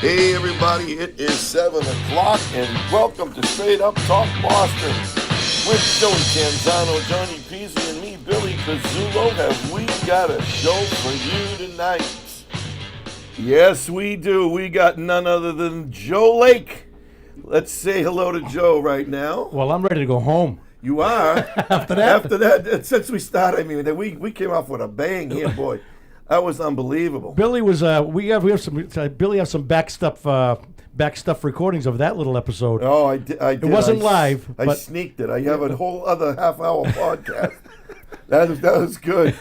Hey everybody, it is 7 o'clock and welcome to Straight Up Talk Boston. With Joey Canzano, Johnny Peasy, and me, Billy Pizzullo, have we got a show for you tonight? Yes, we do. We got none other than Joe Lake. Let's say hello to Joe right now. Well, I'm ready to go home. You are? After that, since we started, I mean, we came off with a bang here, boy. That was unbelievable. Billy was. We have some. Billy has some back stuff recordings of that little episode. Oh, I did. It wasn't live. I sneaked it. I have a whole other half-hour podcast. That was good.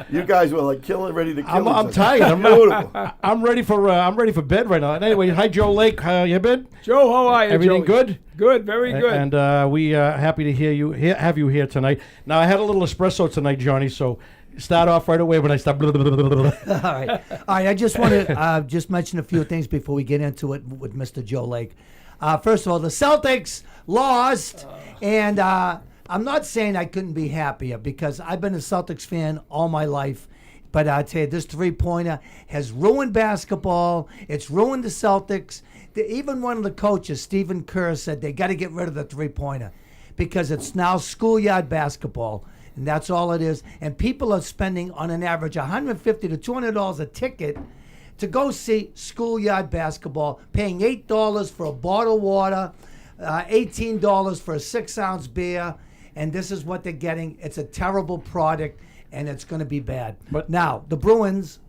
You guys were like ready to kill. I'm tired. I'm ready for bed right now. And anyway, hi Joe Lake. How you been? Joe, how are you? Everything Joey? good? Good, very good. And we happy to have you here tonight. Now I had a little espresso tonight, Johnny. So. Start off right away when I start. All right. I just want to just mention a few things before we get into it with Mr. Joe Lake. First of all, the Celtics lost, and I'm not saying I couldn't be happier because I've been a Celtics fan all my life. But I tell you, this three-pointer has ruined basketball. It's ruined the Celtics. Even one of the coaches, Stephen Kerr, said they got to get rid of the three-pointer because it's now schoolyard basketball. And that's all it is. And people are spending, on an average, $150 to $200 a ticket to go see schoolyard basketball, paying $8 for a bottle of water, $18 for a 6-ounce beer, and this is what they're getting. It's a terrible product, and it's going to be bad. But now, the Bruins...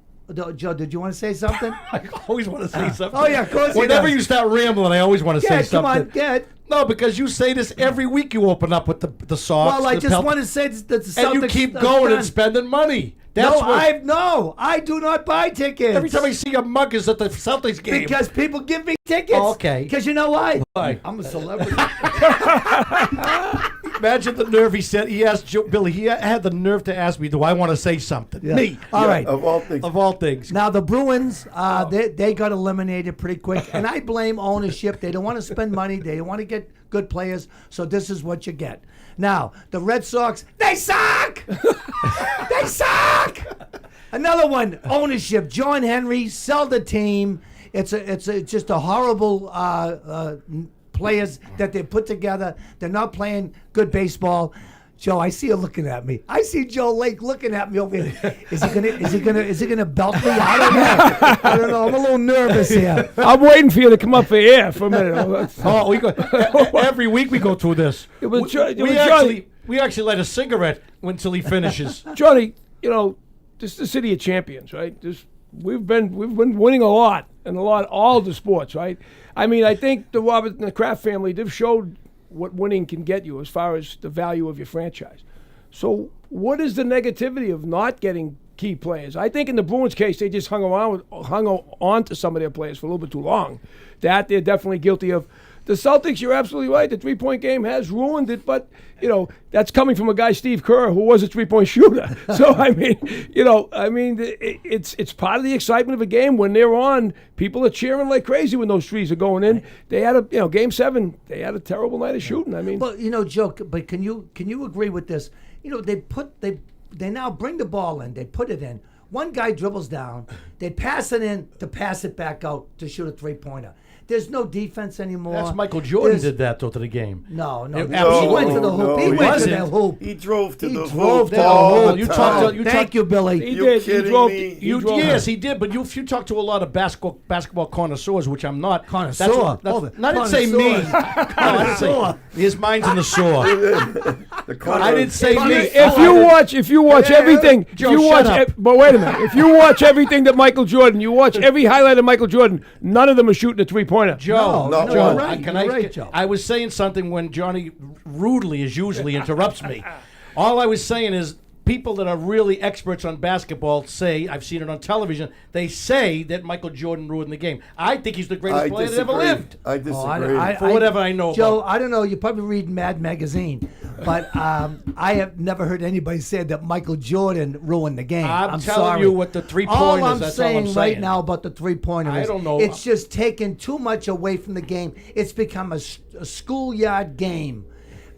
Joe, did you want to say something? I always want to say something. Oh, yeah, of course. Whenever you start rambling, I always want to say something. Come on, get. No, because you say this every week. You open up with the socks. Well, I just want to say that the Celtics... And you keep going and spending money. I do not buy tickets. Every time I see a mug is at the Celtics game. Because people give me tickets. Oh, okay. Because you know why? Why? I'm a celebrity. Imagine the nerve he said. He asked Billy. He had the nerve to ask me, "Do I want to say something?" Yeah. Me. All right. Of all things. Of all things. Now the Bruins, they got eliminated pretty quick, and I blame ownership. They don't want to spend money. They don't want to get good players. So this is what you get. Now the Red Sox, they suck. They suck. Another one, ownership. John Henry, sell the team. It's just a horrible players that they put together. They're not playing good baseball. Joe, I see you looking at me. I see Joe Lake looking at me over here. Is he gonna belt me? I don't know. I'm a little nervous here. I'm waiting for you to come up for air for a minute. Every week we go through this. We actually light a cigarette until he finishes. Johnny, this is the city of champions, right? We've been winning a lot all the sports, right? I mean, I think the Robert and the Kraft family, they've showed what winning can get you as far as the value of your franchise. So what is the negativity of not getting key players? I think in the Bruins case, they just hung on to some of their players for a little bit too long. That they're definitely guilty of. The Celtics, you're absolutely right. The three-point game has ruined it, but that's coming from a guy, Steve Kerr, who was a three-point shooter. So it's part of the excitement of a game when they're on. People are cheering like crazy when those threes are going in. They had Game 7. They had a terrible night of shooting. I mean, well, Joe, but can you agree with this? They now bring the ball in. They put it in. One guy dribbles down. They pass it in to pass it back out to shoot a three-pointer. There's no defense anymore. That's Michael Jordan did that, though, to the game. No. He went to the hoop. He went to the hoop. He drove to the hoop. Thank you, Billy. He did. He drove. Yes, he did. But if you talk to a lot of basketball connoisseurs, which I'm not. Connoisseur. I didn't say me. I didn't say his mind's in the sore. I didn't say me. If you watch everything, but wait a minute. If you watch everything that Michael Jordan, you watch every highlight of Michael Jordan, none of them are shooting a three-pointer. Joe, you're right, Joe. I was saying something when Johnny rudely, as usually, interrupts me. All I was saying is people that are really experts on basketball say, I've seen it on television, they say that Michael Jordan ruined the game. I think he's the greatest player that ever lived. I disagree. For whatever I know Joe, about. I don't know. You probably read Mad Magazine. But I have never heard anybody say that Michael Jordan ruined the game. I'm telling you what the three-pointers, all I'm that's saying all I'm saying right now about the three-pointers, I don't know. It's just taken too much away from the game. It's become a schoolyard game.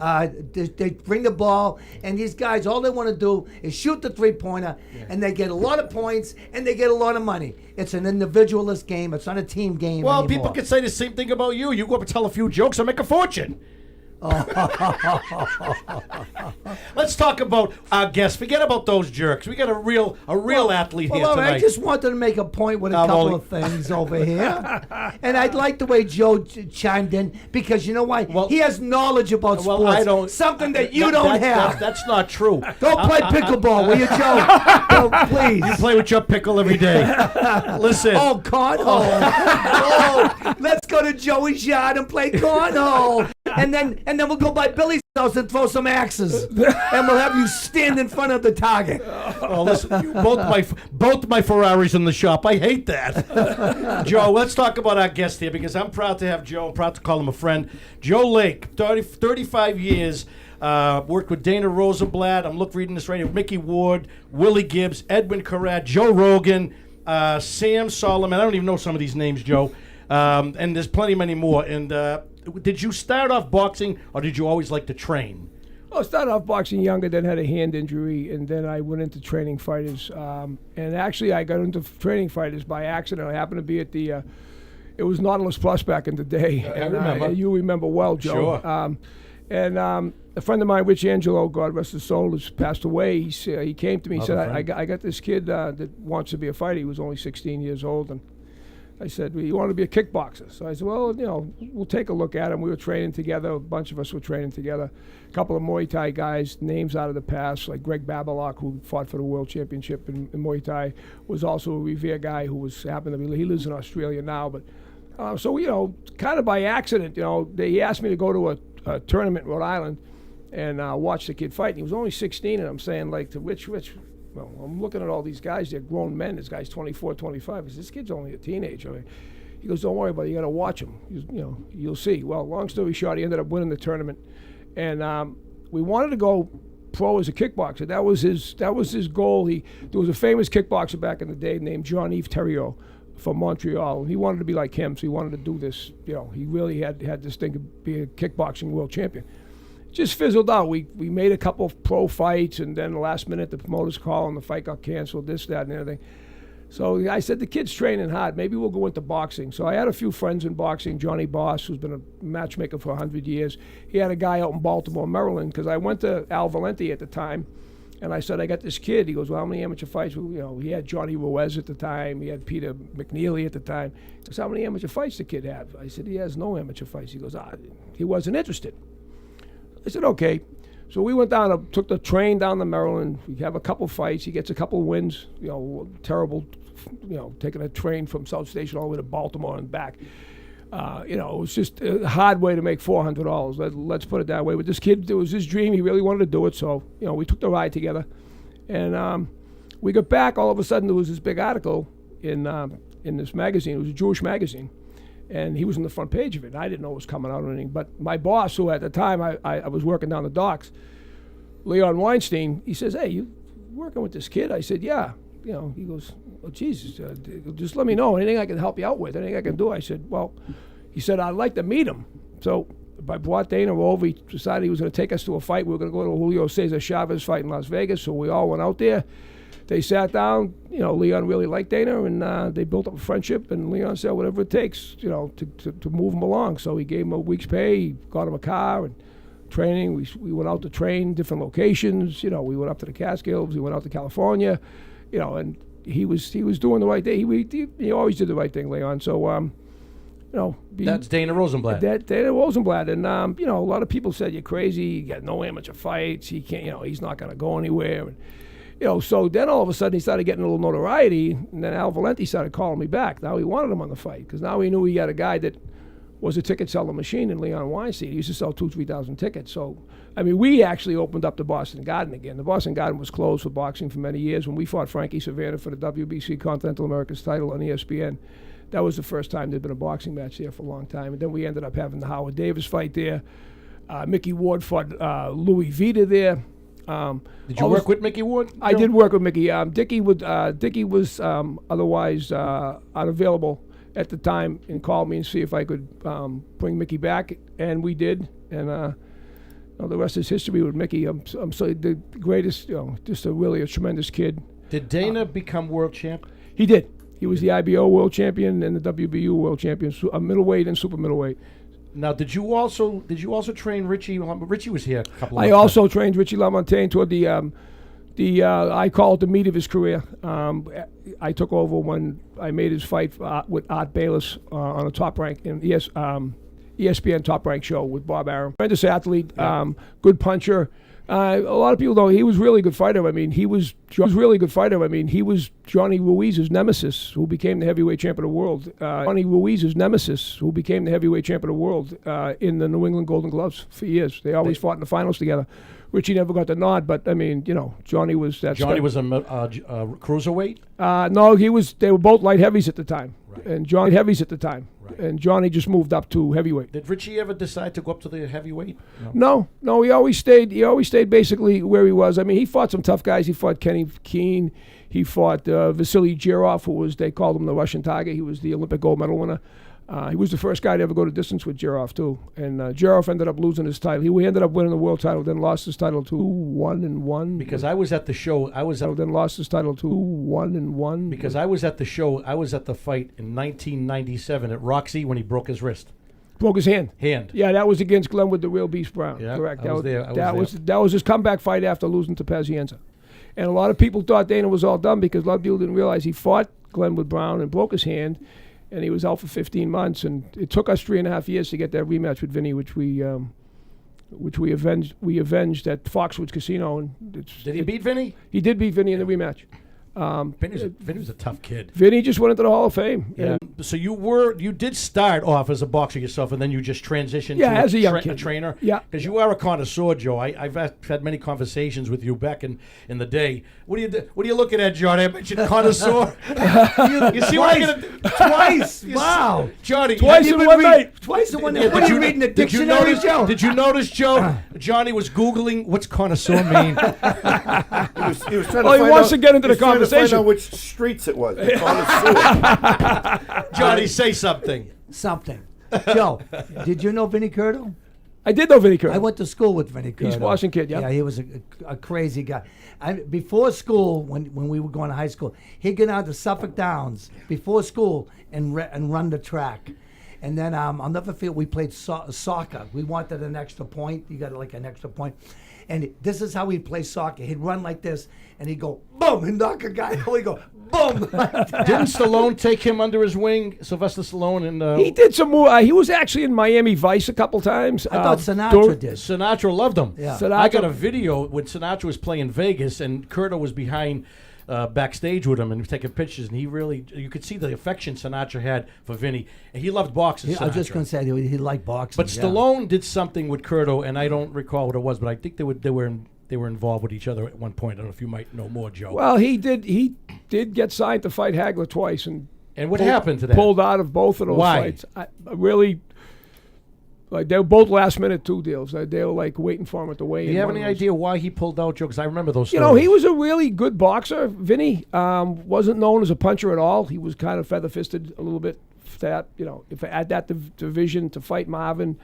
They bring the ball, and these guys, all they want to do is shoot the three-pointer, and they get a lot of points, and they get a lot of money. It's an individualist game. It's not a team game Well, anymore. people could say the same thing about you. You go up and tell a few jokes and make a fortune. Let's talk about our guests. Forget about those jerks. We got a real athlete here Well, tonight. I just wanted to make a point with a couple of things over here. And I'd like the way Joe chimed in, because you know why? Well, he has knowledge about sports. Well, I don't. Something that you don't have. That's not true. Don't play pickleball, will you, Joe? Oh, please. You play with your pickle every day. Listen. Oh, cornhole. Oh, let's go to Joey's yard and play cornhole. And then we'll go by Billy's house and throw some axes. And we'll have you stand in front of the target. Oh, listen, both my Ferraris in the shop. I hate that. Joe, let's talk about our guest here, because I'm proud to have Joe. I'm proud to call him a friend. Joe Lake, 35 years, worked with Dana Rosenblatt. I'm reading this right here. Mickey Ward, Willie Gibbs, Edwin Currat, Joe Rogan, Sam Solomon. I don't even know some of these names, Joe. And there's many more. And did you start off boxing, or did you always like to train? Well, I started off boxing younger, then had a hand injury, and then I went into training fighters. And actually, I got into training fighters by accident. I happened to be at the, it was Nautilus Plus back in the day. I remember. You remember well, Joe. Sure. A friend of mine, Rich Angelo, God rest his soul, has passed away. He came to me and said, I got this kid that wants to be a fighter. He was only 16 years old. And I said, well, you want to be a kickboxer? So I said, well, we'll take a look at him. We were training together. A bunch of us were training together. A couple of Muay Thai guys, names out of the past, like Greg Babalak, who fought for the world championship in Muay Thai, was also a Revere guy who happened to be, he lives in Australia now. But so, kind of by accident, he asked me to go to a tournament in Rhode Island and watch the kid fight. And he was only 16, and I'm saying, like, to Rich, well, I'm looking at all these guys. They're grown men. This guy's 24, 25. I said, this kid's only a teenager. He goes, don't worry about it. You got to watch him. You'll see. Well, long story short, he ended up winning the tournament. And we wanted to go pro as a kickboxer. That was his goal. There was a famous kickboxer back in the day named Jean-Yves Thériault from Montreal. He wanted to be like him, so he wanted to do this. He really had this thing to be a kickboxing world champion. Just fizzled out. We made a couple of pro fights, and then the last minute the promoters called and the fight got canceled, this, that, and everything. So I said, the kid's training hard. Maybe we'll go into boxing. So I had a few friends in boxing. Johnny Boss, who's been a matchmaker for 100 years. He had a guy out in Baltimore, Maryland, because I went to Al Valenti at the time, and I said, I got this kid. He goes, well, how many amateur fights? He had Johnny Ruiz at the time. He had Peter McNeely at the time. He goes, how many amateur fights the kid have? I said, he has no amateur fights. He goes, he wasn't interested. I said, okay. So we went down, took the train down to Maryland. We have a couple fights. He gets a couple wins. Terrible, taking a train from South Station all the way to Baltimore and back. It was just a hard way to make $400. Let's put it that way. But this kid, it was his dream. He really wanted to do it. So, we took the ride together. And we got back. All of a sudden, there was this big article in this magazine. It was a Jewish magazine. And he was on the front page of it. I didn't know it was coming out or anything. But my boss, who at the time I was working down the docks, Leon Weinstein, he says, hey, you working with this kid? I said, yeah. He goes, oh, Jesus, just let me know. Anything I can help you out with, anything I can do. I said, well, he said, I'd like to meet him. So I brought Dana over. He decided he was going to take us to a fight. We were going to go to a Julio Cesar Chavez fight in Las Vegas. So we all went out there. They sat down. Leon really liked Dana, and they built up a friendship. And Leon said, whatever it takes, to move him along. So he gave him a week's pay. He got him a car and training. We went out to train different locations. We went up to the Catskills. We went out to California. And he was doing the right thing. He always did the right thing, Leon. So that's Dana Rosenblatt. Dana Rosenblatt, and a lot of people said you're crazy. You got no amateur fights. He can't. He's not going to go anywhere. And, so then all of a sudden he started getting a little notoriety, and then Al Valenti started calling me back. Now he wanted him on the fight, because now he knew he had a guy that was a ticket selling machine in Leon Weinstein. He used to sell 2,000-3,000 tickets. So, we actually opened up the Boston Garden again. The Boston Garden was closed for boxing for many years. When we fought Frankie Savannah for the WBC Continental Americas title on ESPN, that was the first time there'd been a boxing match there for a long time. And then we ended up having the Howard Davis fight there. Mickey Ward fought Louis Vita there. Did you work with Mickey Ward? I did work with Mickey. Dickie was otherwise unavailable at the time, and called me and see if I could bring Mickey back, and we did. And The rest is history with Mickey. I'm so the greatest, just really a tremendous kid. Did Dana become world champ? He did. He was the IBO world champion and the WBU world champion, middleweight and super middleweight. Now, did you also train Richie? Richie was here a couple of I times. also trained Richie LaMontagne toward the I call it the meat of his career. I took over when I made his fight with Art Bayless on a Top Rank in ESPN Top Rank show with Bob Arum. Tremendous athlete, good puncher. A lot of people know he was a really good fighter. I mean, he was really good fighter. I mean, he was Johnny Ruiz's nemesis, who became the heavyweight champion of the world. Johnny Ruiz's nemesis, who became the heavyweight champion of the world in the New England Golden Gloves for years. They always fought in the finals together. Richie never got the nod, but I mean, Johnny was that. Johnny was a cruiserweight. No, he was. They were both light heavies at the time, Right. and Johnny heavies at the time, Right. and Johnny just moved up to heavyweight. Did Richie ever decide to go up to the heavyweight? No, he always stayed. He always stayed basically where he was. I mean, he fought some tough guys. He fought Kenny Keane. He fought Vasily Girov, who they called him the Russian Tiger. He was the Olympic gold medal winner. He was the first guy to ever go to distance with Girov too. And Girov ended up losing his title. He ended up winning the world title, then lost his title to 1-1. Because I was at the show. Then lost his title to 1-1. Because I was at the show. I was at the fight in 1997 at Roxy when he broke his wrist. Broke his hand. Yeah, that was against Glenwood, the real Beast Brown. Yeah, correct. I was there. That was his comeback fight after losing to Pazienza. And a lot of people thought Dana was all done because a lot of people didn't realize he fought Glenwood Brown and broke his hand, and he was out for 15 months. And it took us 3.5 years to get that rematch with Vinny, which we avenged. We avenged at Foxwoods Casino. And Did he beat Vinny? He did beat Vinny in the rematch. Vinny was a tough kid. Vinny just went into the Hall of Fame. Yeah. So you did start off as a boxer yourself, and then you just transitioned to as a young kid. a trainer. Yeah. Because you are a connoisseur, Joe. I've had many conversations with you back in the day. What are you looking at, Johnny? I mentioned connoisseur. you see what I'm gonna do? Twice. Wow. Johnny. Twice in one night. Twice in one night. What are you reading the dictionary, Joe? Did you notice, Joe? Johnny was Googling what's connoisseur mean. He was trying Well, he wants to get into the to find conversation. out which streets it was. The connoisseur. Johnny, say something. Something. Joe, did you know Vinny Curto? I did know Vinny Curto. I went to school with Vinny Curto. East Washington kid, yeah. Yeah, he was a crazy guy. Before school, when we were going to high school, he'd get out to Suffolk Downs before school and run the track. And then I'll never forget, we played soccer. We wanted an extra point. You got like an extra point. And this is how he'd play soccer. He'd run like this, and he'd go, boom, and knock a guy out. He'd go, boom. Like that. Didn't Stallone take him under his wing, Sylvester Stallone? And He did some more. He was actually in Miami Vice a couple times. I thought Sinatra did. Sinatra loved him. Yeah. I got a video when Sinatra was playing Vegas, and Curto was behind backstage with him and taking pictures, and you could see the affection Sinatra had for Vinny, and he loved boxing. I was just going to say he liked boxing. But Stallone did something with Curto, and I don't recall what it was, but I think they were involved with each other at one point. I don't know if you might know more, Joe. Well, he did get signed to fight Hagler twice, and what happened to that? Pulled out of both of those fights. They were both last minute two deals. They were like waiting for him at the weigh-in. Do you have any idea why he pulled out, Joe? Because I remember those stories. He was a really good boxer. Vinny wasn't known as a puncher at all. He was kind of feather-fisted a little bit. If I add that division to fight Marvin.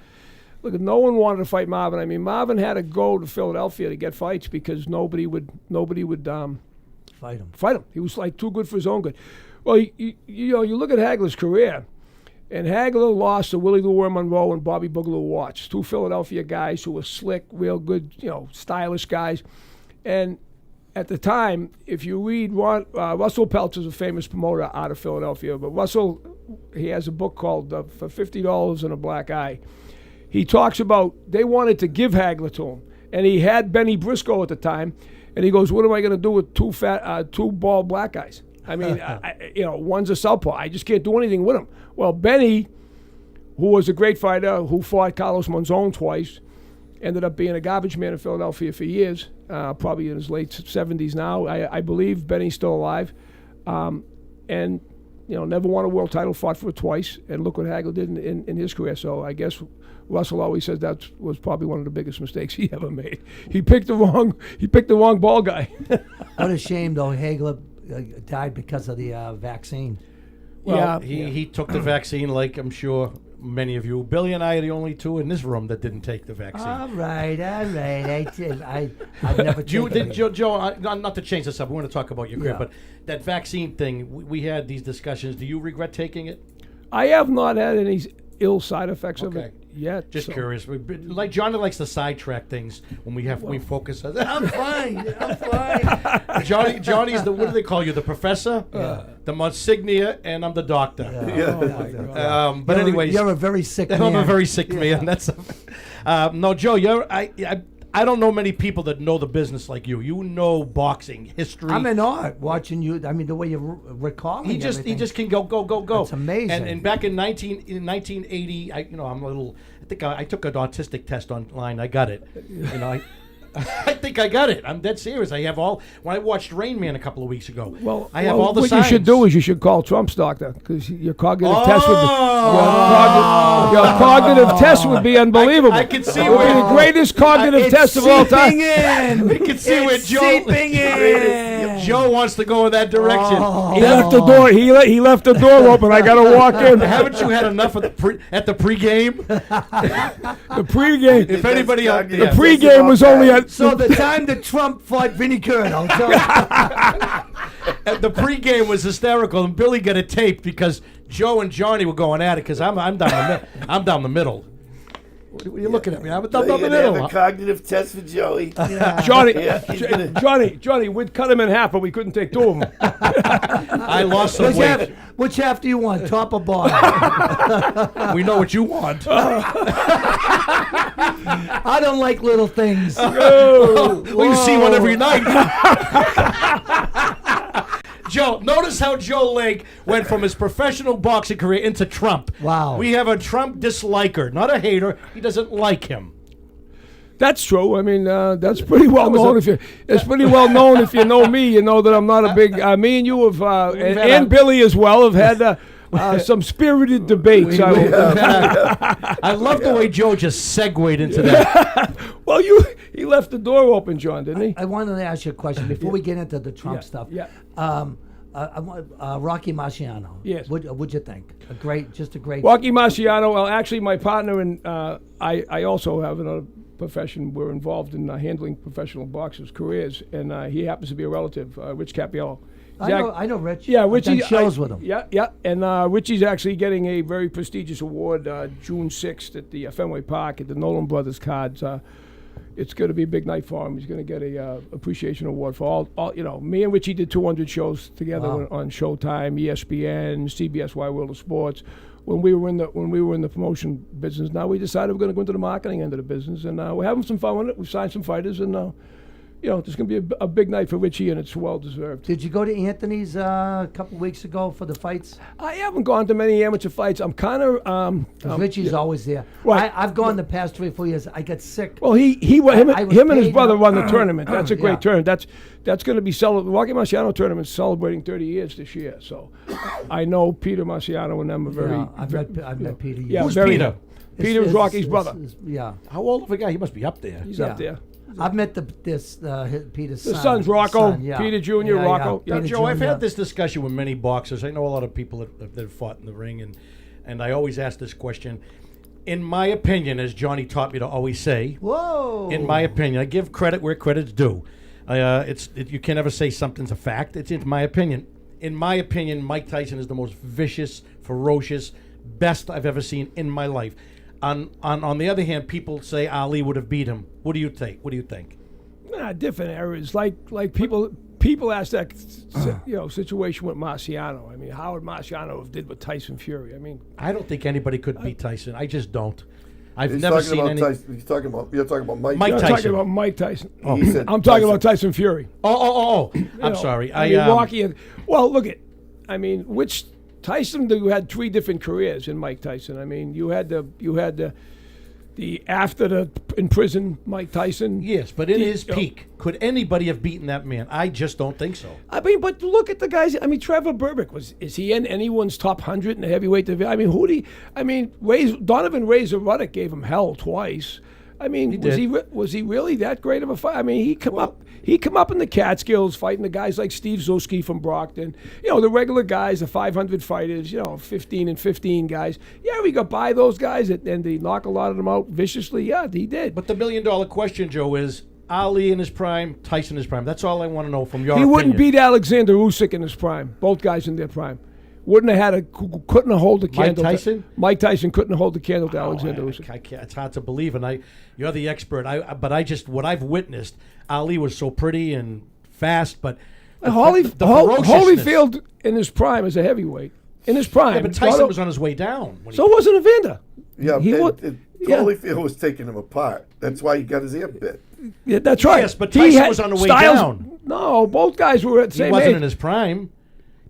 Look, no one wanted to fight Marvin. I mean, Marvin had to go to Philadelphia to get fights because nobody would fight him. He was like too good for his own good. Well, you look at Hagler's career. And Hagler lost to Willie the Worm Monroe and Bobby Boogaloo Watts, two Philadelphia guys who were slick, real good, stylish guys. And at the time, if you read Russell Peltz is a famous promoter out of Philadelphia, but Russell, he has a book called For $50 and a Black Eye. He talks about they wanted to give Hagler to him, and he had Benny Briscoe at the time, and he goes, "What am I going to do with two bald black guys? I mean, one's a southpaw. I just can't do anything with him." Well, Benny, who was a great fighter, who fought Carlos Monzon twice, ended up being a garbage man in Philadelphia for years, probably in his late 70s now. I believe Benny's still alive. And, never won a world title, fought for it twice, and look what Hagler did in his career. So I guess Russell always says that was probably one of the biggest mistakes he ever made. He picked the wrong ball guy. What a shame, though. Hagler died because of the vaccine. Well, he took the vaccine like I'm sure many of you. Billy and I are the only two in this room that didn't take the vaccine. All right. I did. I've never taken it. Joe, not to change this up, we want to talk about your career, Yeah. but that vaccine thing, we had these discussions. Do you regret taking it? I have not had any ill side effects of Okay. it yet. Just so. curious. Like Johnny likes to sidetrack things when we focus on I'm fine. I'm fine. Johnny's the, what do they call you? The professor, the Monsignor, and I'm the doctor. Oh my God. But anyways, you're a very sick man. I'm a very sick man. That's no, Joe. I don't know many people that know the business like you. You know boxing history. I'm in awe watching you. I mean, the way you're recalling He just can go. It's amazing. And back in 1980, I'm a little. I think I took an autistic test online. I got it. I think I got it. I'm dead serious. I have all. When I watched Rain Man a couple of weeks ago, I have all the what signs. you should do is you should call Trump's doctor because your cognitive test would be your Oh! cognitive test would be unbelievable. I could see it would be where- the greatest cognitive It's test of all time. seeping in. We can see where It's Joe. seeping in. Joe wants to go in that direction. Oh. He left the door. He left the door open. I got to walk in. Haven't you had enough of the pregame? The pregame. If anybody out The there, pregame was only at. So the time that Trump fought Vinnie CURAT, I'll tell you. the pregame was hysterical, and Billy got it taped because Joe and Johnny were going at it because I'm down the middle. What are you looking at me? I'm down the Have a middle. cognitive test for Joey. Johnny, Yeah, he's gonna- Johnny, we'd cut him in half, but we couldn't take two of them. I lost some weight. Which half do you want, top or bottom? We know what you want. I don't like little things. Well, you see one every night. Joe, notice how Joe Lake went from his professional boxing career into Trump. Wow. We have a Trump disliker, not a hater. He doesn't like him. That's true. I mean, that's pretty well known. It's pretty well known if you know me. You know that I'm not a big. Me and you have, and Billy as well, have had some spirited debates. I love the way Joe just segued into that. Well, he left the door open, John, didn't he? I wanted to ask you a question before we get into the Trump stuff. Yeah. Rocky Marciano. Yes. What'd you think? Just a great. Rocky Marciano. Well, actually, my partner and I also have another profession. We're involved in handling professional boxers' careers, and he happens to be a relative, Rich Capiello. I know Rich. Yeah, I've Richie. done shows with him. Yeah. And Richie's actually getting a very prestigious award June 6th at the Fenway Park at the Nolan Brothers Cards. It's going to be a big night for him. He's going to get a appreciation award for all. Me and Richie did 200 shows together on Showtime, ESPN, CBS Wide World of Sports. When we were in the promotion business, now we decided we're going to go into the marketing end of the business, and we're having some fun with it. We've signed some fighters, and there's going to be a big night for Richie, and it's well deserved. Did you go to Anthony's a couple weeks ago for the fights? I haven't gone to many amateur fights. I'm kind of Richie's always there. Right. I've gone the past 3 or 4 years. I got sick. Well, him and his paid brother up. run the tournament. That's a great Yeah. tournament. That's going to be Rocky Marciano tournament celebrating 30 years this year. So I know Peter Marciano and them are very. I've met Peter. Yeah, Who's very- Peter? Peter is Rocky's brother. Yeah. How old of a guy? He must be up there. He's Yeah. up there. I've met Peter's son. The son's Rocco, son, yeah. Peter Jr., Rocco. Now, Peter Joe, I've Jr. had this discussion with many boxers. I know a lot of people that have fought in the ring, and I always ask this question. In my opinion, as Johnny taught me to always say, Whoa. in my opinion, I give credit where credit's due. You can never say something's a fact. It's in my opinion. In my opinion, Mike Tyson is the most vicious, ferocious, best I've ever seen in my life. On the other hand, people say Ali would have beat him. What do you think? Different eras. Like people ask that situation with Marciano. I mean, how would Marciano have did with Tyson Fury? I mean, I don't think anybody could beat Tyson. I just don't. I've He's never talking seen about any. Tyson. You're talking about Mike. Mike I'm Tyson. talking about Mike Tyson. He said I'm talking Tyson. about Tyson Fury. Oh! I'm You know, sorry. I mean, Rocky. Well, look at. I mean, which Tyson? You had 3 different careers in Mike Tyson. I mean, you had the after the in prison Mike Tyson. Yes, but in his peak, could anybody have beaten that man? I just don't think so. I mean, but look at the guys. I mean, Trevor Berbick is he in anyone's top 100 in the heavyweight division? I mean, Donovan Razor Ruddock gave him hell twice. I mean, did. Was he really that great of a fighter? I mean, he come up in the Catskills fighting the guys like Steve Zuski from Brockton. You know, the regular guys, the 500 fighters. You know, 15 and 15 guys. Yeah, we got by those guys, and he knocked a lot of them out viciously. Yeah, he did. But the $1 million question, Joe, is Ali in his prime, Tyson in his prime. That's all I want to know from your He opinion. wouldn't beat Alexander Usyk in his prime. Both guys in their prime. Couldn't have hold the candle. Mike Tyson? Mike Tyson couldn't hold the candle to Alexander Usyk. I can't, it's hard to believe, and you're the expert. But I just what I've witnessed. Ali was so pretty and fast, but the ferociousness. Holyfield in his prime is a heavyweight. In his prime, Yeah, but Tyson was on his way down. So wasn't Evander. Yeah, Yeah. Holyfield was taking him apart. That's why he got his ear bit. Yeah, that's right. Yes, but Tyson was on the way down. No, both guys were at the He same wasn't age. in his prime.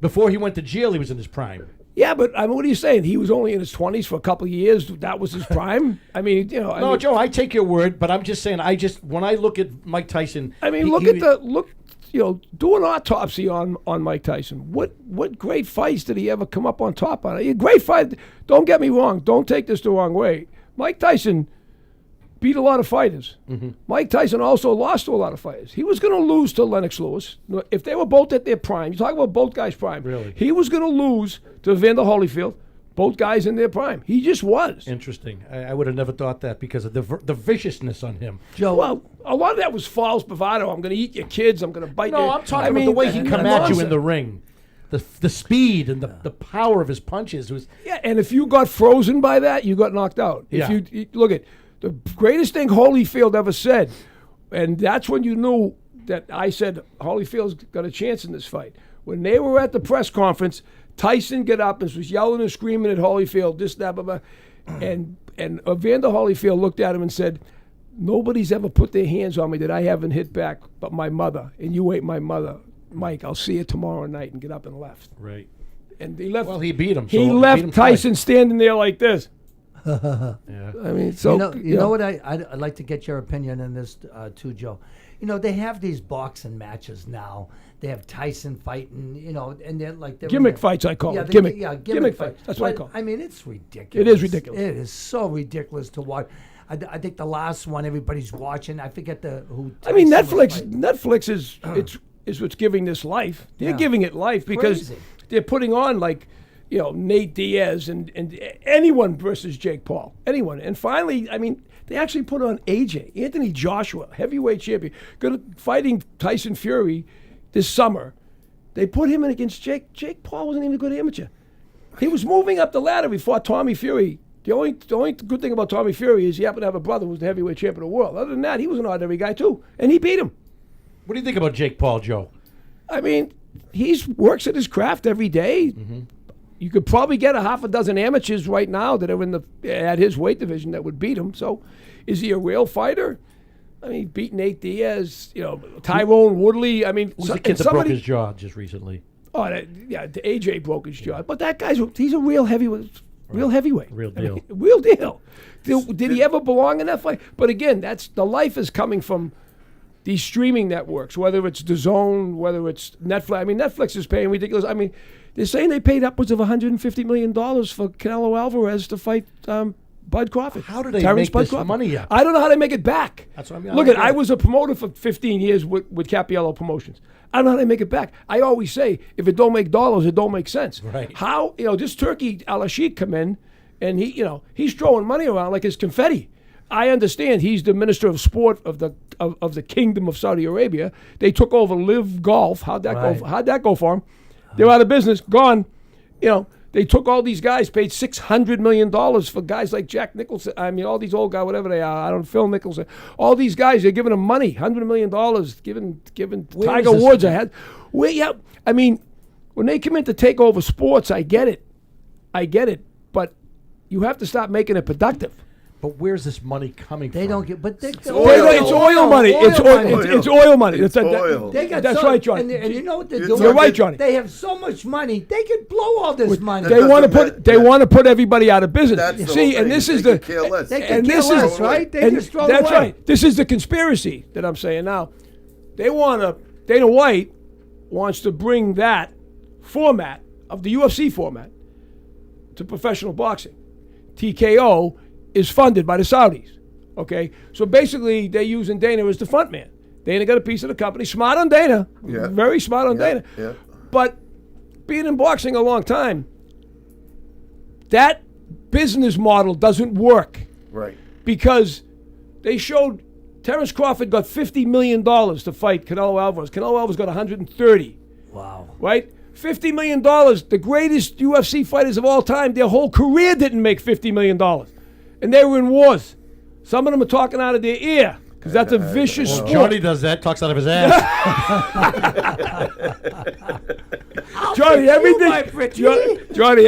Before he went to jail, he was in his prime. Yeah, but I mean, what are you saying? He was only in his 20s for a couple of years. That was his prime. I mean, you know. Joe, I take your word, but I'm just saying. When I look at Mike Tyson, I mean, you know, do an autopsy on Mike Tyson. What great fights did he ever come up on top on? A great fight. Don't get me wrong. Don't take this the wrong way. Mike Tyson beat a lot of fighters. Mm-hmm. Mike Tyson also lost to a lot of fighters. He was going to lose to Lennox Lewis. If they were both at their prime, you talk about both guys' prime. Really? He He was going to lose to Evander Holyfield, both guys in their prime. He just was. Interesting. I would have never thought that because of the viciousness on him. Joe, Well, a lot of that was false bravado. I'm going to eat your kids. I'm going to bite your... No, I'm talking about the way he come at you in the ring. The speed and the power of his punches was... Yeah, and if you got frozen by that, you got knocked out. Yeah. If you look at the greatest thing Holyfield ever said, and that's when you knew that I said Holyfield's got a chance in this fight. When they were at the press conference, Tyson got up and was yelling and screaming at Holyfield, this, that, blah, blah. And Evander Holyfield looked at him and said, nobody's ever put their hands on me that I haven't hit back but my mother, and you ain't my mother. Mike, I'll see you tomorrow night, and get up and left. Right. And he left. Well, he beat him. He beat left him Tyson standing there like this. Yeah. I mean, so you know what? I'd like to get your opinion on this too, Joe. You know, they have these boxing matches now. They have Tyson fighting, you know, and they're gimmick fights, I call it. Gimmick fights. That's what I call it. I mean, it's ridiculous. It is ridiculous. It is so ridiculous to watch. I think the last one everybody's watching. I forget who. I mean, Tyson was Netflix is what's giving this life. They're Yeah. giving it life because Crazy. they're putting on Nate Diaz and anyone versus Jake Paul. Anyone. And finally, I mean, they actually put on AJ, Anthony Joshua, heavyweight champion, fighting Tyson Fury this summer. They put him in against Jake. Jake Paul wasn't even a good amateur. He was moving up the ladder. He fought Tommy Fury. The only good thing about Tommy Fury is he happened to have a brother who was the heavyweight champion of the world. Other than that, he was an ordinary guy too. And he beat him. What do you think about Jake Paul, Joe? I mean, he works at his craft every day. Mm-hmm. You could probably get a half a dozen amateurs right now that are at his weight division that would beat him. So, is he a real fighter? I mean, beat Nate Diaz, Tyrone Woodley. I mean, Who's the kid that broke his jaw just recently? Oh, AJ broke his jaw. But that he's a real heavyweight. Real heavyweight. Real deal. I mean, real deal. Did he ever belong in that fight? But again, the life is coming from these streaming networks, whether it's DAZN, whether it's Netflix. I mean, Netflix is paying ridiculous. I mean, they're saying they paid upwards of $150 million for Canelo Alvarez to fight Bud Crawford. How do they Terrence make Bud this Crawford. money up? I don't know how they make it back. That's what I mean. Look, I was a promoter for 15 years with Capiello Promotions. I don't know how they make it back. I always say, if it don't make dollars, it don't make sense. Right. How, this Turkey Al-Ashik come in, and he's throwing money around like it's confetti. I understand he's the minister of sport of the Kingdom of Saudi Arabia. They took over Live Golf. How'd that go for him? They're out of business, gone. They took all these guys, paid $600 million for guys like Jack Nicholson. I mean, all these old guys, whatever they are. I don't know, Phil Nicholson. All these guys, they're giving them money, $100 million, giving Tiger Woods a head. I mean, when they come in to take over sports, I get it. But you have to stop making it productive. But where's this money coming from? They don't get, but It's oil money. It's oil money. It's oil. That's right, Johnny. And you know what they're doing? You're right, Johnny. They have so much money, they could blow all this money. They want to doesn't put. matter. They want to put everybody out of business. That's the See, whole and thing. this is They the. could care less. They And could this kill is us, right? They and just throw that's it away. right. This is the conspiracy that I'm saying now. They want to. Dana White wants to bring that format of the UFC format to professional boxing. TKO is funded by the Saudis. Okay, so basically they're using Dana as the front man. Dana got a piece of the company. Smart on Dana. Yeah. Very smart on Dana. Yeah. But being in boxing a long time, that business model doesn't work. Right. Because they showed Terrence Crawford got $50 million to fight Canelo Alvarez. Canelo Alvarez got 130. Wow. Right? $50 million. The greatest UFC fighters of all time, their whole career didn't make $50 million. And they were in wars. Some of them are talking out of their ear. Because that's a vicious sport. Johnny does that, talks out of his ass. Johnny,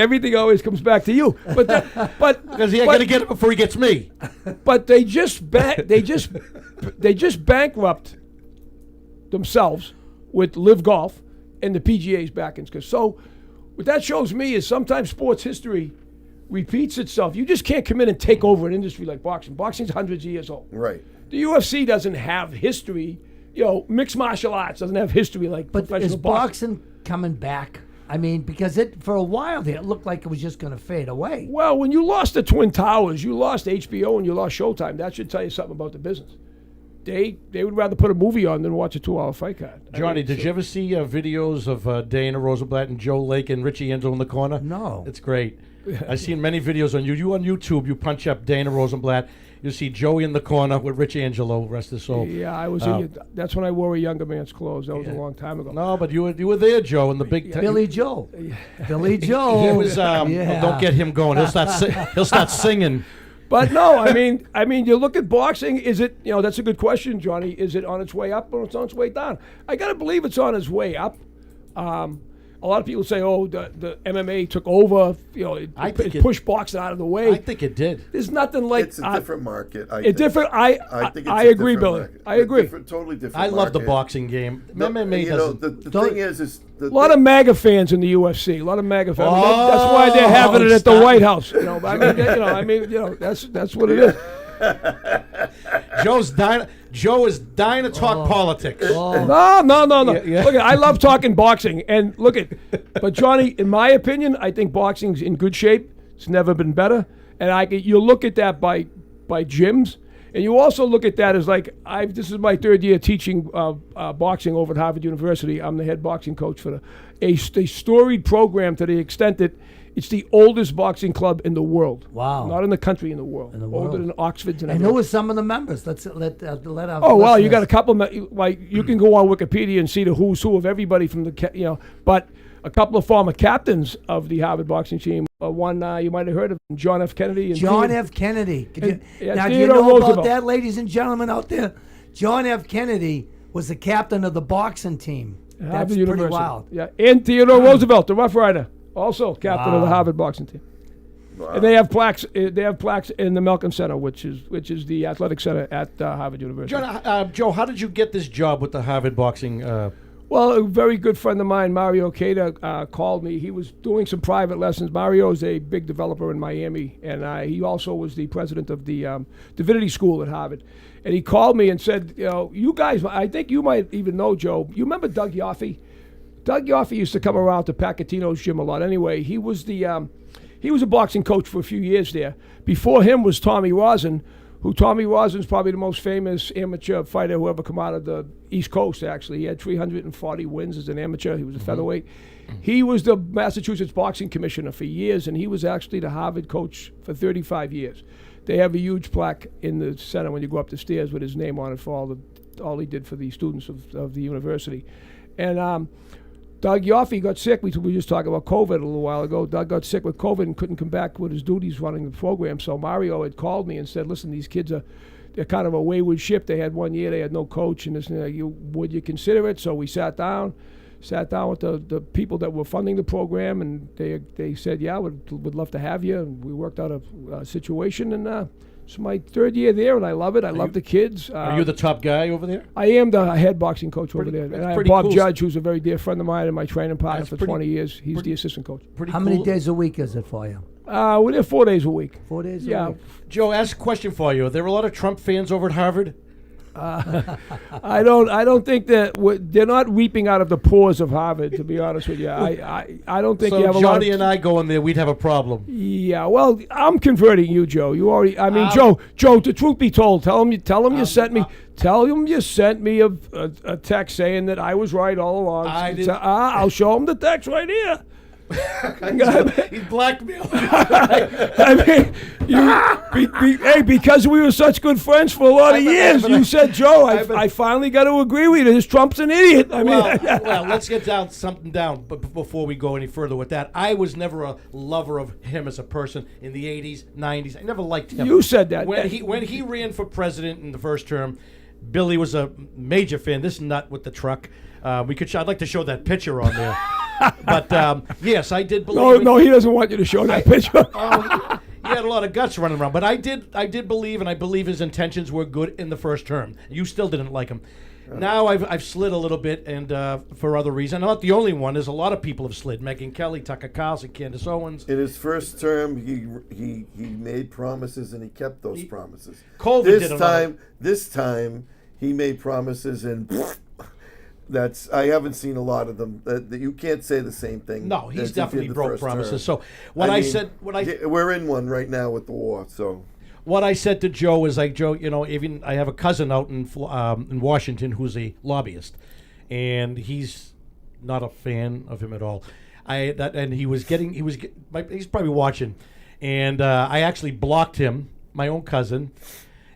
everything always comes back to you. But Because he ain't gonna get it before he gets me. But they just bankrupt themselves with Live Golf and the PGA's backings. So what that shows me is sometimes sports history repeats itself. You just can't come in and take over an industry like boxing. Boxing's hundreds of years old. Right. The UFC doesn't have history. Mixed martial arts doesn't have history like But professional is boxing coming back? I mean, because for a while there, it looked like it was just going to fade away. Well, when you lost the Twin Towers, you lost HBO and you lost Showtime. That should tell you something about the business. They would rather put a movie on than watch a 2-hour fight card. Johnny, did you ever see videos of Dana Rosenblatt and Joe Lake and Richie Angel in the corner? No. It's great. I've seen many videos on you on YouTube. You punch up Dana Rosenblatt. You see Joey in the corner with Rich Angelo, rest his soul. Yeah, I was. That's when I wore a younger man's clothes. That was a long time ago. No, but you were there, Joe, in the big. Billy Joe. Billy Joe. He was. Well, don't get him going. He'll start singing. But no, I mean, you look at boxing. Is it? That's a good question, Johnny. Is it on its way up or it's on its way down? I gotta believe it's on its way up. A lot of people say, "Oh, the MMA took over." It pushed boxing out of the way. I think it did. There's nothing like It's a different market. I think it's a agree, different Billy. market. I agree. Totally different. I love the market. boxing game. MMA doesn't. The thing is a lot of MAGA fans in the UFC. A lot of MAGA fans. Oh, that's why they're having it at the stop. White House. That's what it is. Joe is dying to talk politics. No. Yeah. Look, I love talking boxing, and but Johnny, in my opinion, I think boxing's in good shape. It's never been better, and you look at that by gyms, and you also look at that as this is my third year teaching boxing over at Harvard University. I'm the head boxing coach for a storied program to the extent that it's the oldest boxing club in the world. Wow. Not in the country, in the world. In the Older world. than Oxford's and And who are some of the members? Let our Oh, well, you listeners- got a couple. You can go on Wikipedia and see the who's who of everybody from but a couple of former captains of the Harvard boxing team. One you might have heard of, John F. Kennedy. And John F. Kennedy. Now, do you Theodore know Roosevelt. about that, ladies and gentlemen out there? John F. Kennedy was the captain of the boxing team. That's Harvard pretty University. wild. Yeah, and Theodore Roosevelt, the Rough Rider, also captain of the Harvard boxing team. Wow. And they have plaques. They have plaques in the Malkin Center, which is the athletic center at Harvard University. Joe, how did you get this job with the Harvard boxing? Well, a very good friend of mine, Mario Queta, called me. He was doing some private lessons. Mario is a big developer in Miami, and he also was the president of the Divinity School at Harvard. And he called me and said, you guys, I think you might even know, Joe. You remember Doug Yoffe? Doug Yoffe used to come around to Pacatino's gym a lot. Anyway, he was a boxing coach for a few years there. Before him was Tommy Rosen, Tommy Rosen's probably the most famous amateur fighter who ever come out of the East Coast, actually. He had 340 wins as an amateur. He was a featherweight. He was the Massachusetts boxing commissioner for years, and he was actually the Harvard coach for 35 years. They have a huge plaque in the center when you go up the stairs with his name on it for all he did for the students of the university. And Doug Yoffe got sick. We were just talking about COVID a little while ago. Doug got sick with COVID and couldn't come back with his duties running the program. So Mario had called me and said, listen, these kids they're kind of a wayward ship. They had 1 year, they had no coach, and this, would you consider it? So we sat down with the people that were funding the program, and they said, yeah, would love to have you. And we worked out a situation, and it's my third year there, and I love it. I love the kids. Are you the top guy over there? I am the head boxing coach over there. And I have Bob Judge, who's a very dear friend of mine and my training partner for 20 years. He's the assistant coach. How many days a week is it for you? We're there 4 days a week. 4 days a Yeah. week? Joe, ask a question for you. Are there a lot of Trump fans over at Harvard? I don't think that they're not reaping out of the pores of Harvard. To be honest with you, I don't think So you have a lot. Johnny and I going there, we'd have a problem. Yeah, well, I'm converting you, Joe. You already. I mean, Joe. The truth be told, tell him you sent me. Tell him you sent me a text saying that I was right all along. I didn't. I'll show him the text right here. He blackmailed me. I mean, hey, because we were such good friends for a lot of years, you said, Joe, I finally got to agree with you. This Trump's an idiot. I mean, well, let's get something down. But before we go any further with that, I was never a lover of him as a person in the 80s, 90s. I never liked him. You said that. When he ran for president in the first term, Billy was a major fan. This nut with the truck. I'd like to show that picture on there. But yes, I did believe. No, he doesn't want you to show that picture. He had a lot of guts running around, but I did believe, and I believe his intentions were good in the first term. You still didn't like him. Now I've slid a little bit, and for other reasons. I'm not the only one. There's a lot of people have slid. Megyn Kelly, Tucker Carlson, Candace Owens. In his first term, he made promises and he kept those promises. COVID This time he made promises and. I haven't seen a lot of them. You can't say the same thing. No, he's definitely broke promises. Term. So we're in one right now with the war. So what I said to Joe is like, Joe, even I have a cousin out in Washington who's a lobbyist, and he's not a fan of him at all. He's probably watching, and I actually blocked him, my own cousin.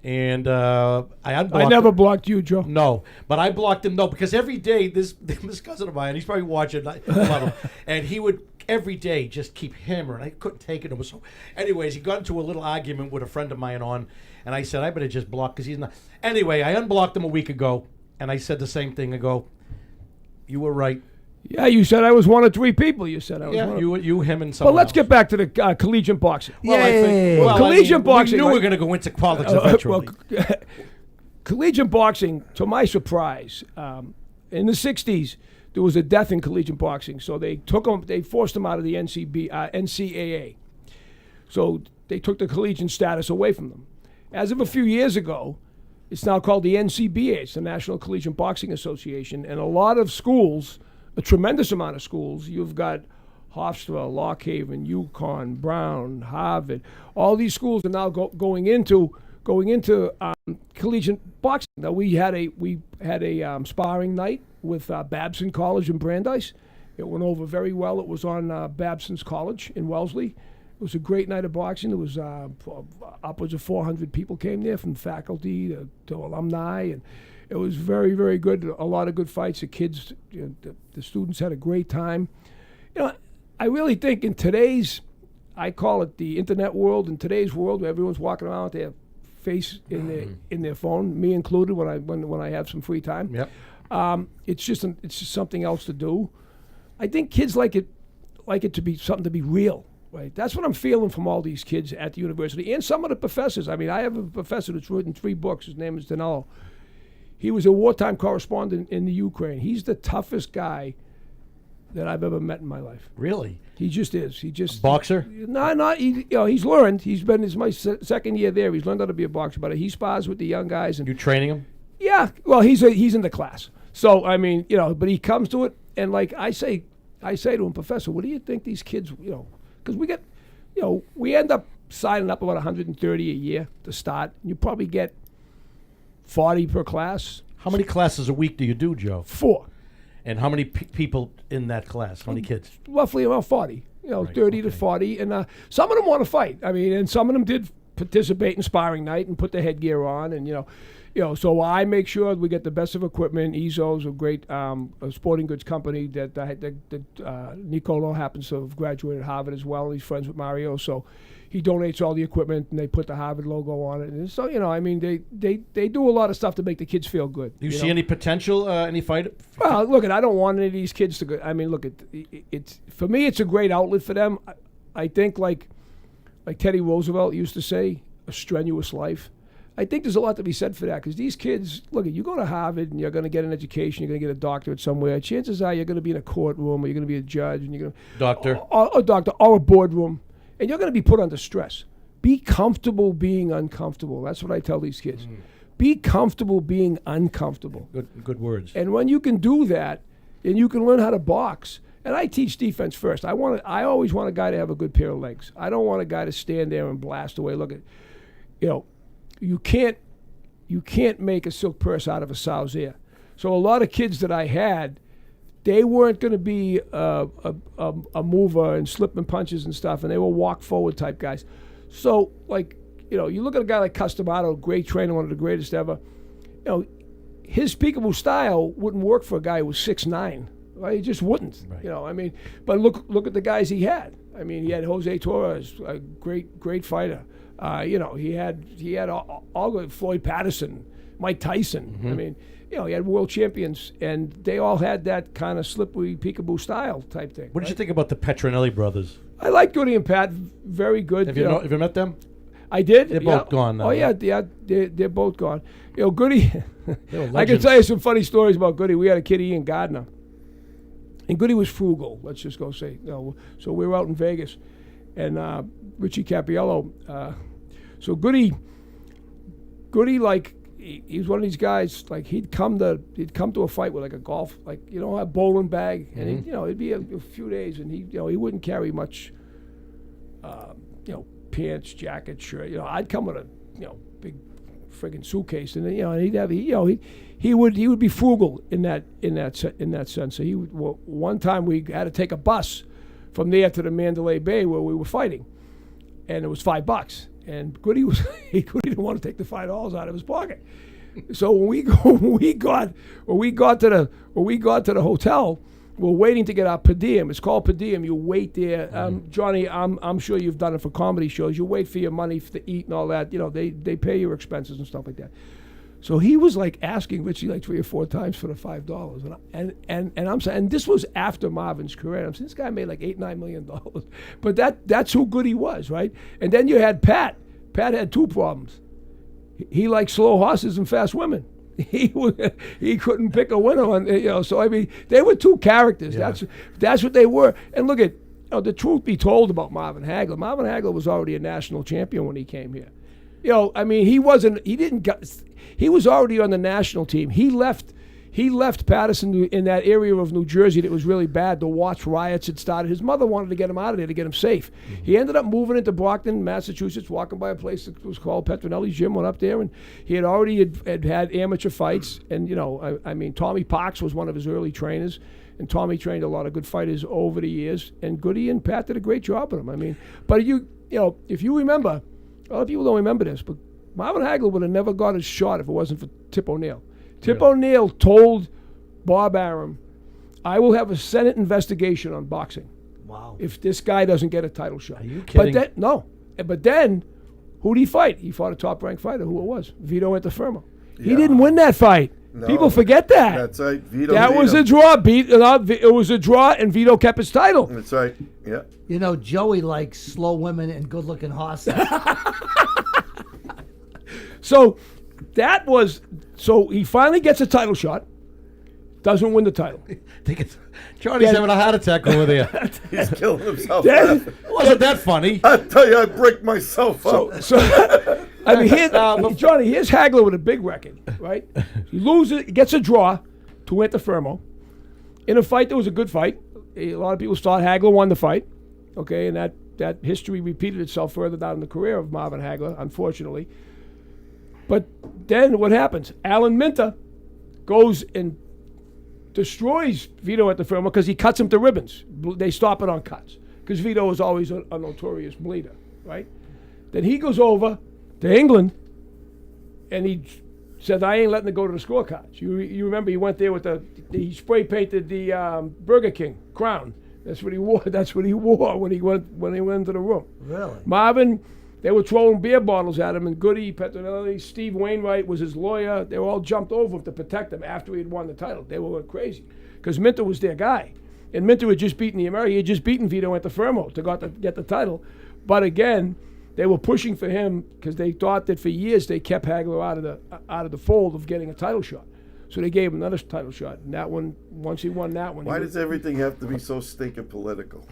And I unblocked. I never blocked you, Joe. No, but I blocked him. No, because every day this cousin of mine, he's probably watching. I love him, and he would every day just keep hammering. I couldn't take it. So, anyways, he got into a little argument with a friend of mine and I said I better just block because he's not. Anyway, I unblocked him a week ago, and I said the same thing. I go, you were right. Yeah, you said I was one of three people. You said I was one of you, him, and someone But let's else. get back to the collegiate boxing. Collegiate boxing. We knew we were going to go into politics eventually. Collegiate boxing, to my surprise, in the 60s, there was a death in collegiate boxing. So they forced them out of the NCAA. So they took the collegiate status away from them. As of a few years ago, it's now called the NCBA. It's the National Collegiate Boxing Association. And a lot of schools, a tremendous amount of schools, you've got Hofstra, Lockhaven, UConn, Brown, Harvard. All these schools are now going into collegiate boxing. Now we had a sparring night with Babson College in Brandeis. It went over very well. It was on Babson's College in Wellesley. It was a great night of boxing. There was upwards of 400 people came there, from faculty to alumni, and it was very, very good. A lot of good fights. The kids, the students had a great time. I really think in today's, I call it the internet world, in today's world where everyone's walking around with their face in their phone, me included, when I have some free time. Yep. It's just something else to do. I think kids like it to be something to be real. Right, that's what I'm feeling from all these kids at the university and some of the professors. I mean, I have a professor that's written 3 books. His name is Danilo. He was a wartime correspondent in the Ukraine. He's the toughest guy that I've ever met in my life. Really? He just is. He just boxer? No, he's learned. He's been. It's my second year there. He's learned how to be a boxer. But he spars with the young guys. And you training him? Yeah. Well, he's in the class. So I mean, but he comes to it, and like I say to him, Professor, what do you think these kids, because we get, we end up signing up about 130 a year to start. You probably get 40 per class. How many classes a week do you do, Joe? 4. And how many people in that class? How many kids? Roughly about 40. Right, 30 to 40. And some of them want to fight. I mean, and some of them did participate in sparring night and put the headgear on. And, so I make sure we get the best of equipment. Ezo's a great sporting goods company that Nicolo happens to have graduated Harvard as well. He's friends with Mario. So he donates all the equipment, and they put the Harvard logo on it. And so, I mean, they do a lot of stuff to make the kids feel good. Do you see any potential, any fight? Well, look, I don't want any of these kids to go. I mean, look, it's for me, it's a great outlet for them. I think like Teddy Roosevelt used to say, a strenuous life. I think there's a lot to be said for that, because these kids, look, you go to Harvard and you're going to get an education, you're going to get a doctorate somewhere. Chances are you're going to be in a courtroom, or you're going to be a judge, and you're going to doctor, or a doctor, or a boardroom, and you're going to be put under stress. Be comfortable being uncomfortable. That's what I tell these kids. be comfortable being uncomfortable. Good words. And when you can do that, and you can learn how to box. And I teach defense first. I always want a guy to have a good pair of legs. I don't want a guy to stand there and blast away. Look at, you can't make a silk purse out of a sow's ear. So a lot of kids that I had, they weren't going to be a mover and slipping punches and stuff, and they were walk forward type guys. So you look at a guy like Customato, great trainer, one of the greatest ever. His peekaboo style wouldn't work for a guy who was 6'9". Right? It just wouldn't. Right. But look at the guys he had. He had Jose Torres, a great fighter. He had all Floyd Patterson, Mike Tyson. Mm-hmm. He had world champions, and they all had that kind of slippery peekaboo style type thing. What did you think about the Petronelli brothers? I like Goody and Pat. Very good. Have you met them? I did. They're both gone now. Oh yeah, they're both gone. Goody. I can legends. tell you some funny stories about Goody. We had a kid, Ian Gardner, and Goody was frugal. Let's just go say. So we were out in Vegas, and Richie Capiello. So Goody, he was one of these guys. He'd come to a fight with a golf, a bowling bag, and it'd be a few days, and he wouldn't carry much, pants, jacket, shirt. I'd come with a big friggin' suitcase, and and he'd have he would be frugal in that sense. So one time we had to take a bus from there to the Mandalay Bay where we were fighting, and it was $5. And Goody didn't want to take the $5 out of his pocket. So when we got to the hotel, we're waiting to get our per diem. It's called per diem. You wait there, Johnny. I'm sure you've done it for comedy shows. You wait for your money to eat and all that. They pay your expenses and stuff like that. So he was asking Richie 3 or 4 times for the $5, and I'm saying, and this was after Marvin's career. I'm saying this guy made $8-9 million, but that's who Goody was, right? And then you had Pat. Pat had 2 problems. He liked slow horses and fast women. He couldn't pick a winner on So they were 2 characters. Yeah. That's what they were. And look at the truth be told about Marvin Hagler. Marvin Hagler was already a national champion when he came here. He wasn't. He was already on the national team. He left Patterson in that area of New Jersey that was really bad. The Watts riots had started. His mother wanted to get him out of there to get him safe. Mm-hmm. He ended up moving into Brockton, Massachusetts, walking by a place that was called Petronelli's Gym. Went up there, and he had already had amateur fights. And Tommy Parks was one of his early trainers, and Tommy trained a lot of good fighters over the years. And Goody and Pat did a great job with him. But if you remember, a lot of people don't remember this, but Marvin Hagler would have never got his shot if it wasn't for Tip O'Neill. Tip O'Neill told Bob Arum, I will have a Senate investigation on boxing. Wow. If this guy doesn't get a title shot. Are you kidding? But then, who did he fight? He fought a top-ranked fighter. Who it was? Vito Antuofermo. Yeah. He didn't win that fight. No, people forget that. That's right. Vito. That was a draw. It was a draw, and Vito kept his title. That's right. Yeah. Joey likes slow women and good-looking horses. So he finally gets a title shot, doesn't win the title. Johnny's having a heart attack over there. He's killing himself. Wasn't that funny? I tell you, I break myself up. Johnny, here's Hagler with a big record, right? He loses, gets a draw to Antuofermo in a fight that was a good fight. A lot of people thought Hagler won the fight, okay, and that history repeated itself further down in the career of Marvin Hagler, unfortunately. But then what happens? Alan Minter goes and destroys Vito Antuofermo because he cuts him to ribbons. They stop it on cuts because Vito is always a notorious bleeder, right? Then he goes over to England and he said, I ain't letting it go to the scorecards. You remember he went there with he spray painted the Burger King crown. That's what he wore. That's what he wore when he went into the room. Really? Marvin. They were throwing beer bottles at him, and Goody, Petronelli, Steve Wainwright was his lawyer. They were all jumped over him to protect him after he had won the title. They were going crazy because Minter was their guy. And Minter had just beaten he had just beaten Vito Antuofermo to get the title. But again, they were pushing for him because they thought that for years they kept Hagler out of the fold of getting a title shot. So they gave him another title shot. And that one, once he won that one. Why does everything have to be so stinking political?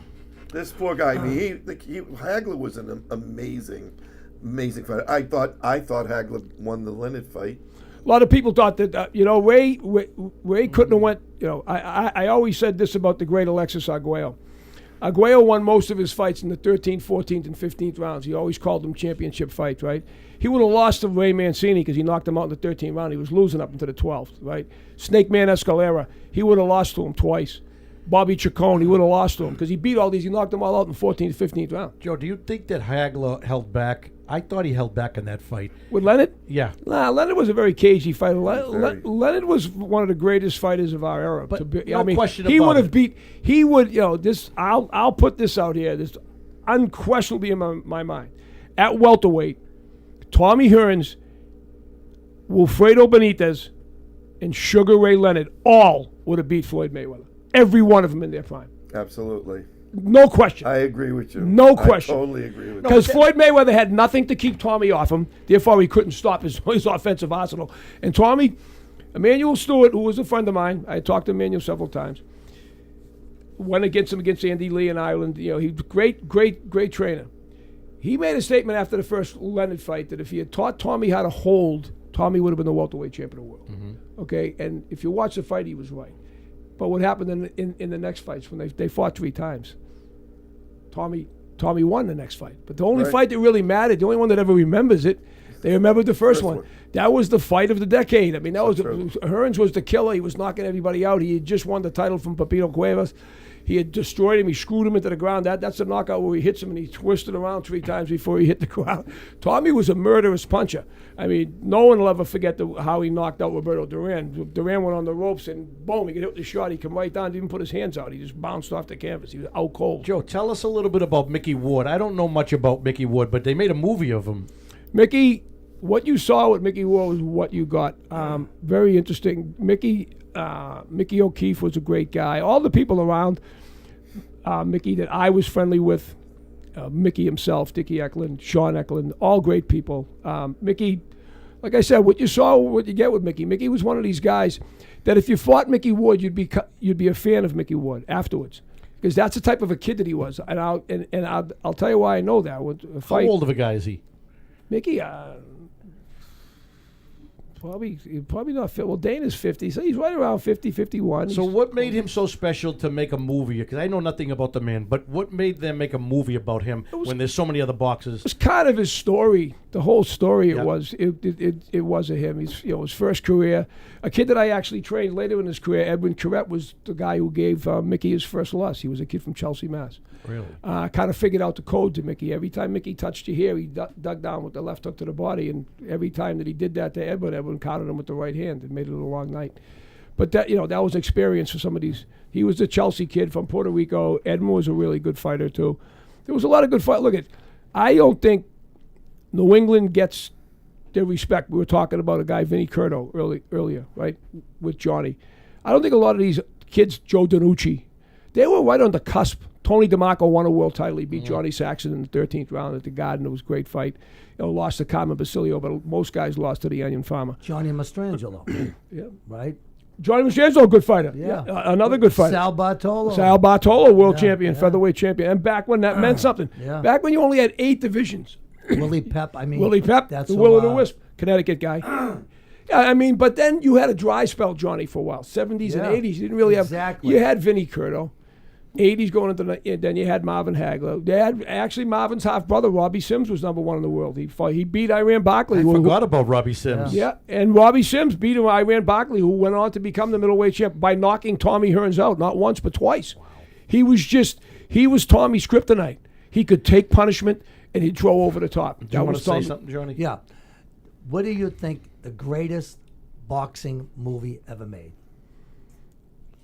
This poor guy, Hagler was an amazing amazing fighter. I thought Hagler won the Leonard fight. A lot of people thought that Ray couldn't have went. I always said this about the great Alexis Arguello. Arguello won most of his fights in the 13th, 14th, and 15th rounds. He always called them championship fights, right? He would have lost to Ray Mancini because he knocked him out in the 13th round. He was losing up into the 12th, right? Snake Man Escalera, he would have lost to him twice. Bobby Chacon, he would have lost to him because he beat all these. He knocked them all out in the 14th, 15th round. Joe, do you think that Hagler held back? I thought he held back in that fight. With Leonard? Yeah. Nah, Leonard was a very cagey fighter. Leonard was one of the greatest fighters of our era. But question he would have beat. He would, this. I'll put this out here. This unquestionably in my mind. At welterweight, Tommy Hearns, Wilfredo Benitez, and Sugar Ray Leonard all would have beat Floyd Mayweather. Every one of them in their prime. Absolutely. No question. I agree with you. No question. I totally agree with you. Because Floyd Mayweather had nothing to keep Tommy off him. Therefore, he couldn't stop his offensive arsenal. And Tommy, Emmanuel Stewart, who was a friend of mine, I talked to Emmanuel several times, went against him against Andy Lee in Ireland. He was a great trainer. He made a statement after the first Leonard fight that if he had taught Tommy how to hold, Tommy would have been the welterweight champion of the world. Mm-hmm. Okay, and if you watch the fight, he was right. But what happened in the next fights when they fought 3 times? Tommy won the next fight. But the only fight that really mattered, the only one that ever remembers it, they remembered the first one. That was the fight of the decade. I mean, Hearns was the killer. He was knocking everybody out. He had just won the title from Pepito Cuevas. He had destroyed him. He screwed him into the ground. That's the knockout where he hits him and he twisted around 3 times before he hit the ground. Tommy was a murderous puncher. I mean, no one will ever forget how he knocked out Roberto Duran. Duran went on the ropes and boom, he could hit the shot. He came right down, didn't even put his hands out. He just bounced off the canvas. He was out cold. Joe, tell us a little bit about Mickey Ward. I don't know much about Mickey Ward, but they made a movie of him. Mickey, what you saw with Mickey Ward was what you got. Very interesting. Mickey O'Keefe was a great guy. All the people around Mickey that I was friendly with, Mickey himself, Dickie Eklund, Sean Eklund, all great people. Mickey, like I said, what you saw, what you get with Mickey. Mickey was one of these guys that if you fought Mickey Ward, you'd be a fan of Mickey Ward afterwards, because that's the type of a kid that he was. And I'll tell you why I know that. How old of a guy is he? Mickey, Probably not fit. Well, Dana's 50, so he's right around 50, 51. So what made him so special to make a movie? Because I know nothing about the man, but what made them make a movie about him when there's so many other boxers? It was kind of his story, the whole story. It was of him. He's his first career. A kid that I actually trained later in his career, Edwin CURAT, was the guy who gave Mickey his first loss. He was a kid from Chelsea, Mass. Really? Kind of figured out the code to Mickey. Every time Mickey touched you here, he dug down with the left hook to the body, and every time that he did that to Edwin countered him with the right hand. It made it a long night. But that was experience for some of these. He was a Chelsea kid from Puerto Rico. Edwin was a really good fighter too. There was a lot of good fight. Look, I don't think New England gets their respect. We were talking about a guy, Vinny Curto, earlier, right, with Johnny. I don't think a lot of these kids, Joe Danucci, they were right on the cusp. Tony DeMarco won a world title. He beat Johnny Saxon in the 13th round at the Garden. It was a great fight. Lost to Carmen Basilio, but most guys lost to the Onion Farmer. Johnny Mastrangelo. Yeah. Right? Johnny Mastrangelo, good fighter. Yeah. Another good fighter. Sal Bartolo. Sal Bartolo, world champion, featherweight champion. And back when that meant something. Yeah. Back when you only had 8 divisions. Willie Pep, Willie Pep, that's the Will of the Wisp, Connecticut guy. Yeah, I mean, but then you had a dry spell, Johnny, for a while. 70s and 80s. You didn't really have. You had Vinny Curto. 80s going into then you had Marvin Hagler. They had actually Marvin's half brother Robbie Sims was #1 in the world. He beat Iran Barkley. I forgot about Robbie Sims. Yeah, and Robbie Sims beat Iran Barkley, who went on to become the middleweight champ by knocking Tommy Hearns out not once but twice. Wow. He was Tommy's kryptonite. He could take punishment and he'd throw over the top. Do you want to say something, Johnny? Yeah. What do you think the greatest boxing movie ever made?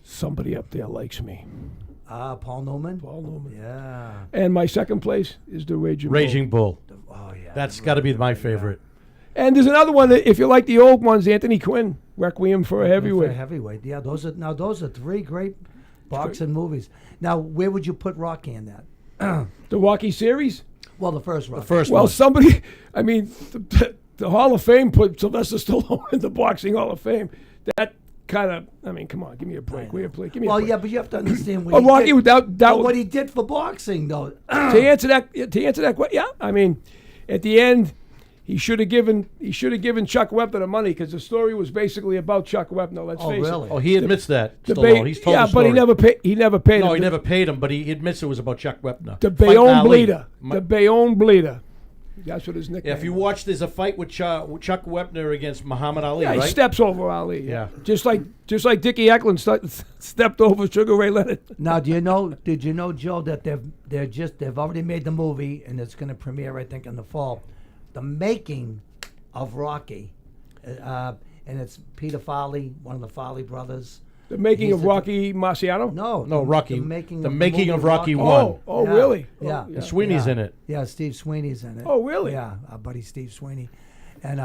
Somebody up there likes me. Paul Newman? Paul Newman. Yeah. And my second place is the Raging Bull. Oh, yeah. That's got to be my favorite. And there's another one that, if you like the old ones, Anthony Quinn, Requiem for a Heavyweight. Yeah, those are 3 great boxing movies. Now, where would you put Rocky in that? The Rocky series? Well, the first Rocky. The first well, one. somebody, I mean, the Hall of Fame put Sylvester Stallone in the Boxing Hall of Fame. That kind of, I mean, come on, give me a break. Well, yeah, but you have to understand what Rocky did. Without what he did for boxing, though. To answer that, yeah, I mean, at the end, he should have given Chuck Wepner the money because the story was basically about Chuck Wepner. Let's face really? it. Oh, he admits that. The Stallone. He's told the but story. he never paid. He never paid. No, him. he never paid him, but he admits it was about Chuck Wepner. The Fighting Bayonne Ali. Bleeder. The Bayonne Bleeder. That's what his nickname. Yeah, if you was. watch, there's a fight with Chuck Wepner against Muhammad Ali, Yeah, right? he steps over Ali. Yeah. Just like Dickie Eklund stepped over Sugar Ray Leonard. Now, did you know, Joe, that they've already made the movie and it's going to premiere, I think, in the fall. The making of Rocky, and it's Peter Farley, one of the Farley brothers. The making He's of the- Rocky Marciano? No, Rocky. The making The of, making movie of Rocky Rocky. One. Oh, Yeah. really? Yeah. Oh, And Sweeney's Yeah. in it. Yeah, Steve Sweeney's in it. Oh, really? Yeah, our buddy Steve Sweeney. And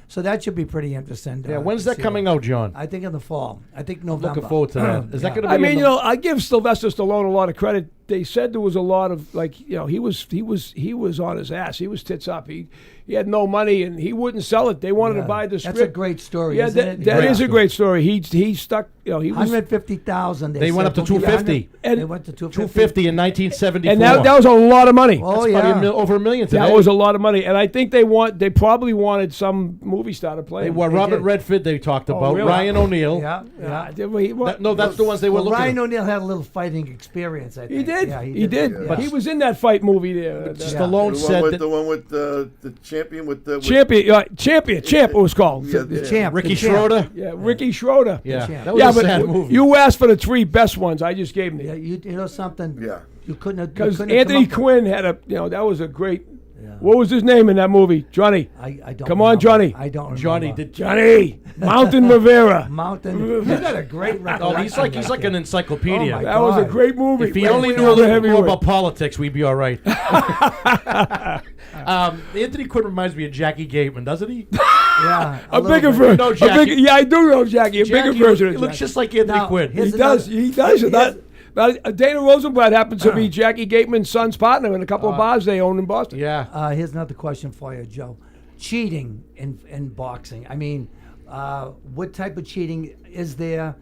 so that should be pretty interesting. Yeah, when's that coming out, John? I think in the fall. I think November. Looking forward to that. Is that going to be? I mean, in you the- know, I give Sylvester Stallone a lot of credit. They said there was a lot of he was on his ass. He was tits up. He had no money and he wouldn't sell it. They wanted to buy the script. That's a great story. Yeah, isn't that it? is a great story. He stuck. He was. 150,000. They went up to 250. They went to 250. 250 in 1974. And that was a lot of money. Oh That's yeah. probably over $1 million today. That was a lot of money, and I think they probably wanted some movie star to play. They him. were They Robert did. Redford. They talked about really? Ryan O'Neal. Yeah. Yeah, Yeah. No, that's the ones they were Well, looking. Ryan O'Neal had a little fighting experience. I think. He did. Yeah, he did. Yeah. But he was in that fight movie there. Stallone The said one with that the one with the champion with the Champ. It was called. Yeah, The champ. Ricky the champ. Schroeder. Yeah, Ricky Schroeder. Yeah, champ. that was Yeah, a sad but movie. you asked for the 3 best ones. I just gave them Yeah, to you. you know something. Yeah. You couldn't have. Because you couldn't have come Anthony up Quinn had that was a great. Yeah. What was his name in that movie? Johnny. I don't. Come on, remember. Johnny. I don't remember. Johnny did. Johnny. Mountain Rivera. Mountain. You got a great record. Oh, he's like an encyclopedia. Oh, my That was a God. great movie. If he only knew a little bit more about politics, we'd be all right. Anthony Quinn reminds me of Jackie Gateman, doesn't he? Yeah. a little bigger bit. version. know Jackie. Yeah, I do know Jackie. A bigger Jackie version of He looks Jackie. just like Anthony Now, Quinn. here's He does. another- He does. here's- Dana Rosenblatt happens to be Jackie Gateman's son's partner in a couple of bars they own in Boston. Yeah. Here's another question for you, Joe. Cheating in boxing. I mean, what type of cheating is there?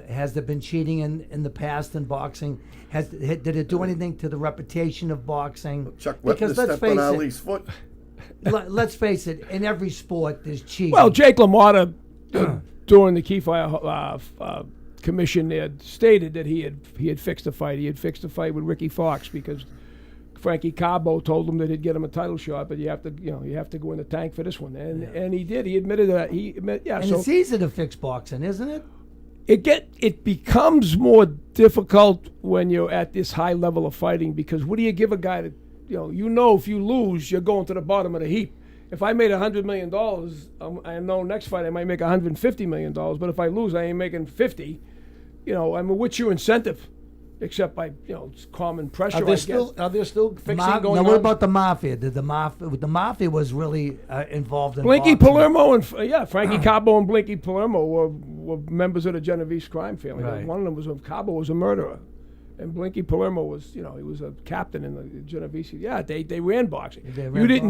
Has there been cheating in the past in boxing? Did it do anything to the reputation of boxing? Chuck Wepner stepped on Ali's foot. Let's face it. In every sport, there's cheating. Well, Jake LaMotta, during the Keyfire commission, had stated that he had fixed a fight. He had fixed a fight with Ricky Fox because Frankie Cabo told him that he'd get him a title shot, but you have to go in the tank for this one, and he did. He admitted that. and So it's easy to fix boxing, isn't it? it becomes more difficult when you're at this high level of fighting because what do you give a guy to, if you lose, you're going to the bottom of the heap. If I made $100 million, I know next fight I might make $150 million, but if I lose, I ain't making 50. What's your incentive? Except by common pressure. Are there still fixing going Now, on? what about the mafia? The mafia was really involved in Blinky boxing. Palermo and Frankie Cabo and Blinky Palermo were members of the Genovese crime family. Right. One of them Cabo was a murderer, and Blinky Palermo was he was a captain in the Genovese. Yeah, they ran boxing. You didn't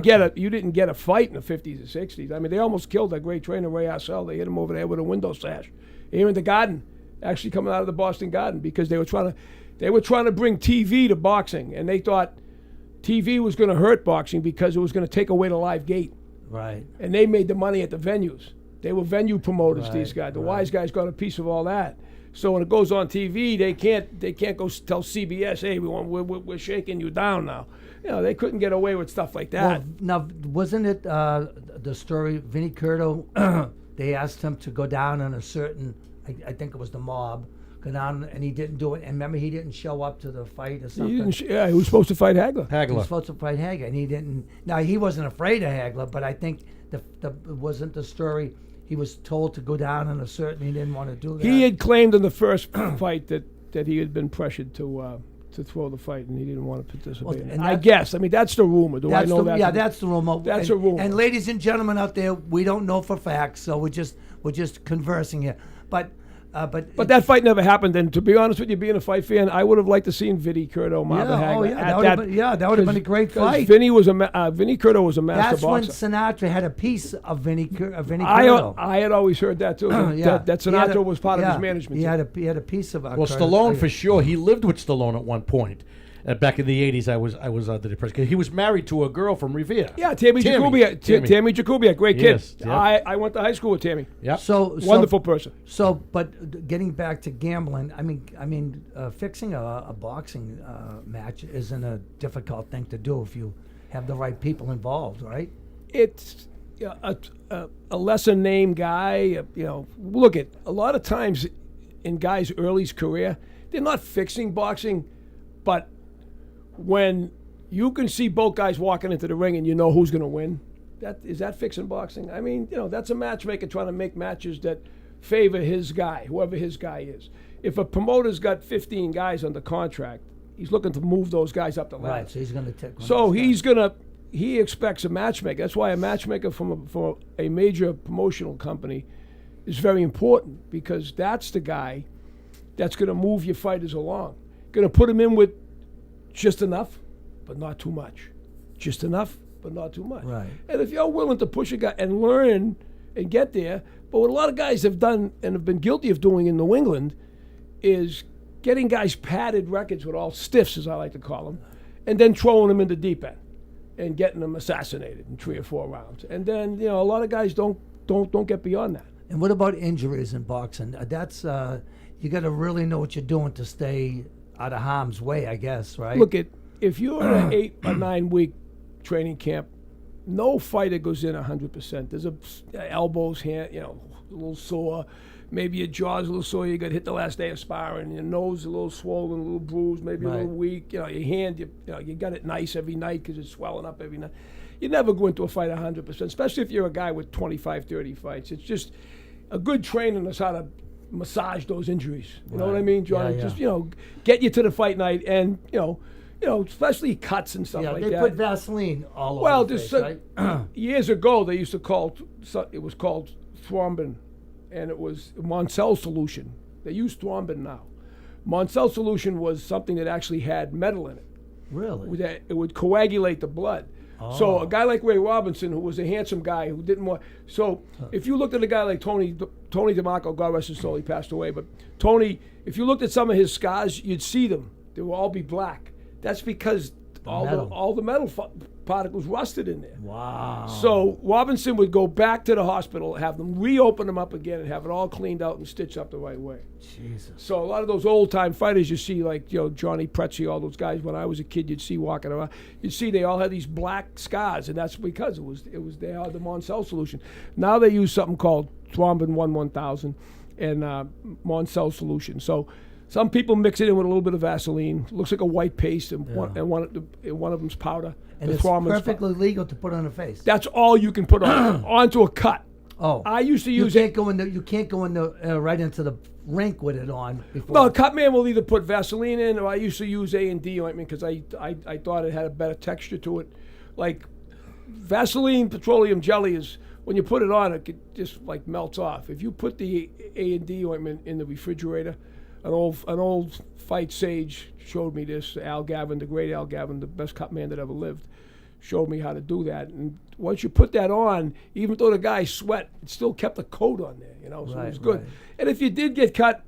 get a fight in the 50s and 60s. I mean, they almost killed that great trainer Ray Arcel. They hit him over there with a window sash, here in the Garden, actually coming out of the Boston Garden because they were trying to bring TV to boxing, and they thought TV was going to hurt boxing because it was going to take away the live gate. Right. And they made the money at the venues. They were venue promoters, these guys. The right. wise guys got a piece of all that. So when it goes on TV, they can't go tell CBS, hey, we're shaking you down now. They couldn't get away with stuff like that. Well, now, wasn't it the story, Vinnie Curto, they asked him to go down on a certain, I think it was the Mob, go down, and he didn't do it. And remember, he didn't show up to the fight or something. He was supposed to fight Hagler. He was supposed to fight Hagler, and he didn't. Now, he wasn't afraid of Hagler, but I think wasn't the story, he was told to go down on a certain, he didn't want to do that. He had claimed in the first fight that he had been pressured to throw the fight, and he didn't want to participate. Well, and I guess. I mean, that's the rumor. Do I know that? Yeah, that's the rumor. That's and, a rumor. And ladies and gentlemen out there, we don't know for facts, so we're just conversing here. But that fight never happened. And to be honest with you, being a fight fan, I would have liked to seen Vinnie Curto, Marvin Hagler. That would have been a great fight. Vinnie Curto was a master That's when boxer. Sinatra had a piece of Vinnie Curto. I had always heard that too. that Sinatra was part of his management. He had a piece of. Well, Stallone for sure. He lived with Stallone at one point. back in the 80s, I was under the impression. 'Cause he was married to a girl from Revere. Yeah, Tammy Jakubiak. Tammy Jakubiak, great kid. Yes, yep. I went to high school with Tammy. Yep. Wonderful person. So, but getting back to gambling, I mean, fixing a boxing match isn't a difficult thing to do if you have the right people involved, right? It's a lesser name guy. Look at a lot of times in guys' early career, they're not fixing boxing, but when you can see both guys walking into the ring and you know who's going to win, is that fixing boxing? I mean, that's a matchmaker trying to make matches that favor his guy, whoever his guy is. If a promoter's got 15 guys under contract, he's looking to move those guys up the ladder. Right, so he's going to take one. So he expects a matchmaker. That's why a matchmaker from a major promotional company is very important, because that's the guy that's going to move your fighters along. Going to put them in with just enough, but not too much. Just enough, but not too much. Right. And if you're willing to push a guy and learn and get there, but what a lot of guys have done and have been guilty of doing in New England is getting guys padded records with all stiffs, as I like to call them, and then throwing them in the deep end and getting them assassinated in 3 or 4 rounds. And then, a lot of guys don't get beyond that. And what about injuries in boxing? That's you got to really know what you're doing to stay out of harm's way, I guess, right? Look, if you're in an 8 or 9 week training camp, no fighter goes in 100%. There's elbows, hand, a little sore. Maybe your jaw's a little sore. You got hit the last day of sparring. Your nose a little swollen, a little bruised, maybe a little weak. Your hand, you got it nice every night because it's swelling up every night. You never go into a fight 100%, especially if you're a guy with 25, 30 fights. It's just a good trainer knows how to massage those injuries. You know what I mean, John? Yeah, Just get you to the fight night, and especially cuts and stuff like they that. put Vaseline all over the face, right? Years ago, they used to it was called thrombin, and it was Moncel solution. They use thrombin now. Moncel solution was something that actually had metal in it. Really? It would coagulate the blood. So a guy like Ray Robinson, who was a handsome guy who didn't want. So if you looked at a guy like Tony DeMarco, God rest his soul, he passed away. But Tony, if you looked at some of his scars, you'd see them. They would all be black. That's because all the metal particles rusted in there. Wow. So Robinson would go back to the hospital, have them reopen them up again, and have it all cleaned out and stitched up the right way. Jesus. So a lot of those old time fighters you see, like Johnny Pretzi, all those guys. When I was a kid, you'd see walking around. You'd see they all had these black scars, and that's because they had the Moncel solution. Now they use something called thrombin 1000 and Moncel solution. So some people mix it in with a little bit of Vaseline. Looks like a white paste, and one of them's powder. And it's perfectly legal to put on a face. That's all you can put on onto a cut. Oh, I used to use you can't go in the right into the rink with it on. Before. Well, a cut man will either put Vaseline in, or I used to use A&D ointment because I thought it had a better texture to it. Like Vaseline petroleum jelly is, when you put it on, it just like melts off. If you put the A&D ointment in the refrigerator, an old fight sage showed me this. Al Gavin, the great Al Gavin, the best cut man that ever lived, showed me how to do that. And once you put that on, even though the guy sweat, it still kept a coat on there, so it was good. Right. And if you did get cut,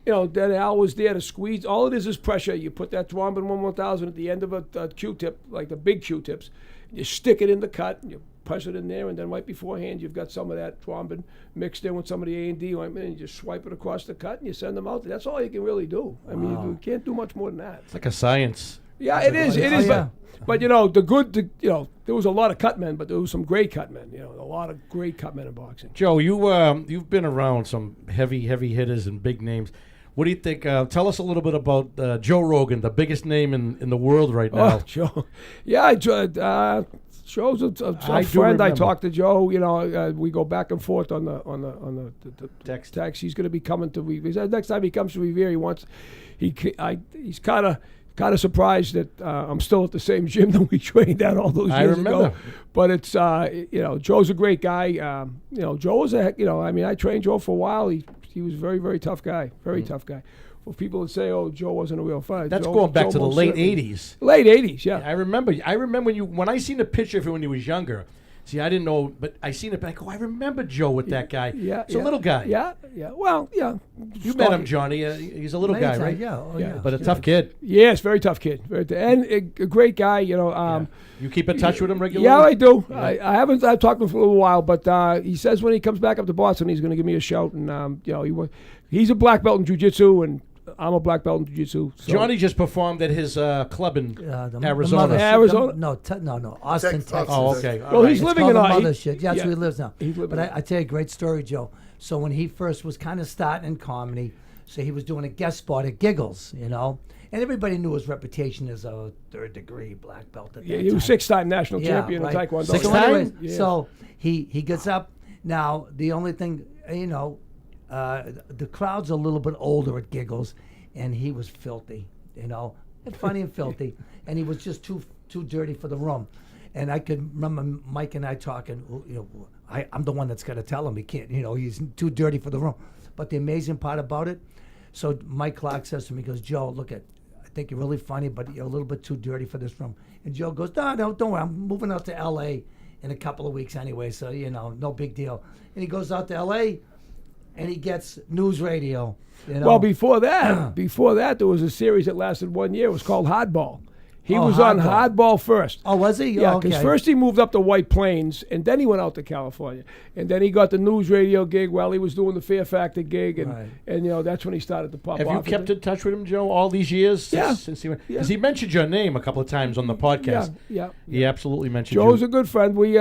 then Al was there to squeeze. All it is pressure. You put that thrombin 1000 at the end of a Q-tip, like the big Q-tips. You stick it in the cut, and you press it in there, and then right beforehand, you've got some of that thrombin mixed in with some of the A&D ointment, and you just swipe it across the cut, and you send them out. That's all you can really do. I mean, you can't do much more than that. It's like a science. Yeah, it is. It is. Yeah. But there was a lot of cut men, but there was some great cut men. A lot of great cut men in boxing. Joe, you've been around some heavy hitters and big names. What do you think? Tell us a little bit about Joe Rogan, the biggest name in the world right now. Oh, Joe. Yeah, Joe's a friend. I talked to Joe. We go back and forth on the text. He's going to be coming to Revere. Next time he comes to Revere, he's kind of surprised that I'm still at the same gym that we trained at all those years ago. But it's Joe's a great guy. Joe was I trained Joe for a while. He was a very, very tough guy. Very tough guy. For people that say, "Oh, Joe wasn't a real fighter," that's going back to the late '80s. Late '80s, yeah. I remember when I seen a picture of him when he was younger. See, I didn't know, but I seen it back. Oh, I remember Joe with that guy. Yeah, He's a little guy. Yeah, yeah. Well, yeah. You met him, Johnny. He's a little guy, right? Yeah, But a tough kid. Yes, very tough kid. And a great guy, you know. You keep in touch with him regularly? Yeah, I do. Yeah. I've talked to him for a little while, but he says when he comes back up to Boston, he's going to give me a shout. And, you know, he's a black belt in jiu-jitsu, and I'm a black belt in jiu-jitsu. So. Johnny just performed at his club in Arizona. Arizona? No, Austin, Texas. Oh, okay. Well, he's living in Austin. Austin. Yeah, that's where he lives now. But I tell you a great story, Joe. So when he first was kind of starting in comedy, so he was doing a guest spot at Giggles, you know, and everybody knew his reputation as a third-degree black belt. At that he was time. 6-time national champion in Taekwondo. Six So, time? anyways, so he gets up. Now the only thing, you know, the crowd's a little bit older at Giggles, and he was filthy, you know, and funny and filthy, and he was just too dirty for the room. And I could remember Mike and I talking, you know, I'm the one that's got to tell him he can't, you know, he's too dirty for the room. But the amazing part about it, so Mike Clark says to me, he goes, Joe, look I think you're really funny, but you're a little bit too dirty for this room. And Joe goes, no, don't worry, I'm moving out to L.A. in a couple of weeks anyway, so, you know, no big deal. And he goes out to L.A., and he gets news radio. You know? Well, before that, there was a series that lasted 1 year. It was called Hardball. He was on Hardball first. Oh, was he? Yeah, because first he moved up to White Plains, and then he went out to California. And then he got the news radio gig while he was doing the Fear Factor gig, and you know, that's when he started to pop off. Have you kept in touch with him, Joe, all these years? Yeah. Since he mentioned your name a couple of times on the podcast. Yeah. He absolutely mentioned you. Joe's a good friend. We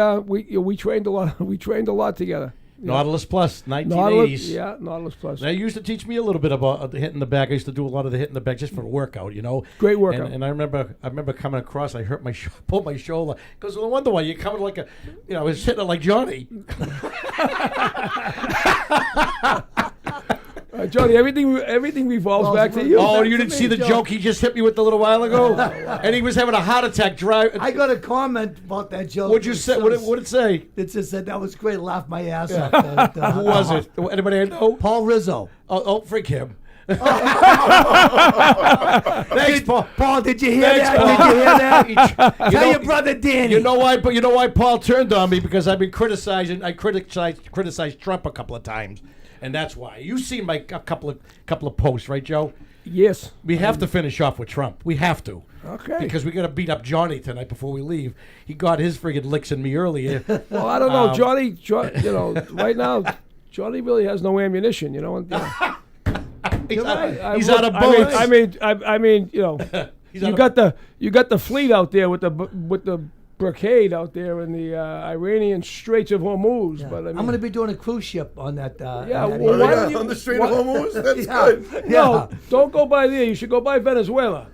trained a lot. We trained a lot together. Nautilus Plus, 1980s. Nautilus Plus. Now, you used to teach me a little bit about the hit in the back. I used to do a lot of the hit in the back just for a workout, you know. Great workout. And I remember coming across. I hurt pulled my shoulder. Because no wonder why you're coming like I was hitting it like Johnny. Johnny, everything revolves back to you. Oh, you didn't see the joke he just hit me with a little while ago? And he was having a heart attack. I got a comment about that joke. What'd you say? What did it say? It just said, that was great. Laughed my ass off. Who was it? Anybody I know? Paul Rizzo. Oh, freak him. Thanks, Paul. Paul, did you hear that? Paul. Did you hear that? Tell your brother Danny. You know why Paul turned on me? Because I've been criticizing. I criticized Trump a couple of times, and that's why. You see a couple of posts, right, Joe? Yes. We have to finish off with Trump. We have to. Okay. Because we got to beat up Johnny tonight before we leave. He got his friggin' licks in me earlier. Well, I don't know, Johnny. You know, right now, Johnny really has no ammunition. You know. And, He's out of bullets. I mean, you know, you got the fleet out there with the blockade out there in the Iranian Straits of Hormuz. Yeah. But I'm going to be doing a cruise ship on that. On the Strait of Hormuz? That's good. No, don't go by there. You should go by Venezuela.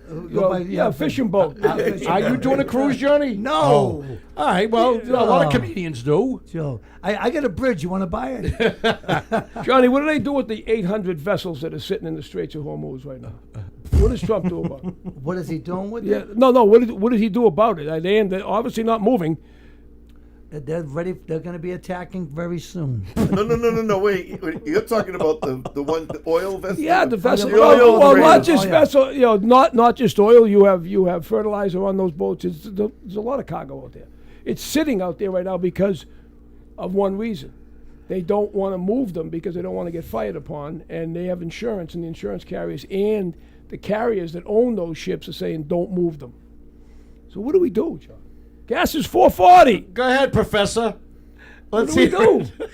Fishing boat. Are you doing a cruise, Johnny? No. Oh. All right. Well, a lot of comedians do. Joe, I got a bridge. You want to buy it? Johnny, what do they do with the 800 vessels that are sitting in the Straits of Hormuz right now? What does Trump do about it? What is he doing with it? No. What did he do about it? They're obviously not moving. They're ready. They're going to be attacking very soon. No. Wait. You're talking about the oil vessel? Yeah, the vessel. Well, not just vessel. You know, not just oil. You have fertilizer on those boats. There's a lot of cargo out there. It's sitting out there right now because of one reason. They don't want to move them because they don't want to get fired upon, and they have insurance, and the insurance carriers and the carriers that own those ships are saying don't move them. So what do we do, John? Gas is $4.40. Go ahead, Professor. Let's see. What do we do?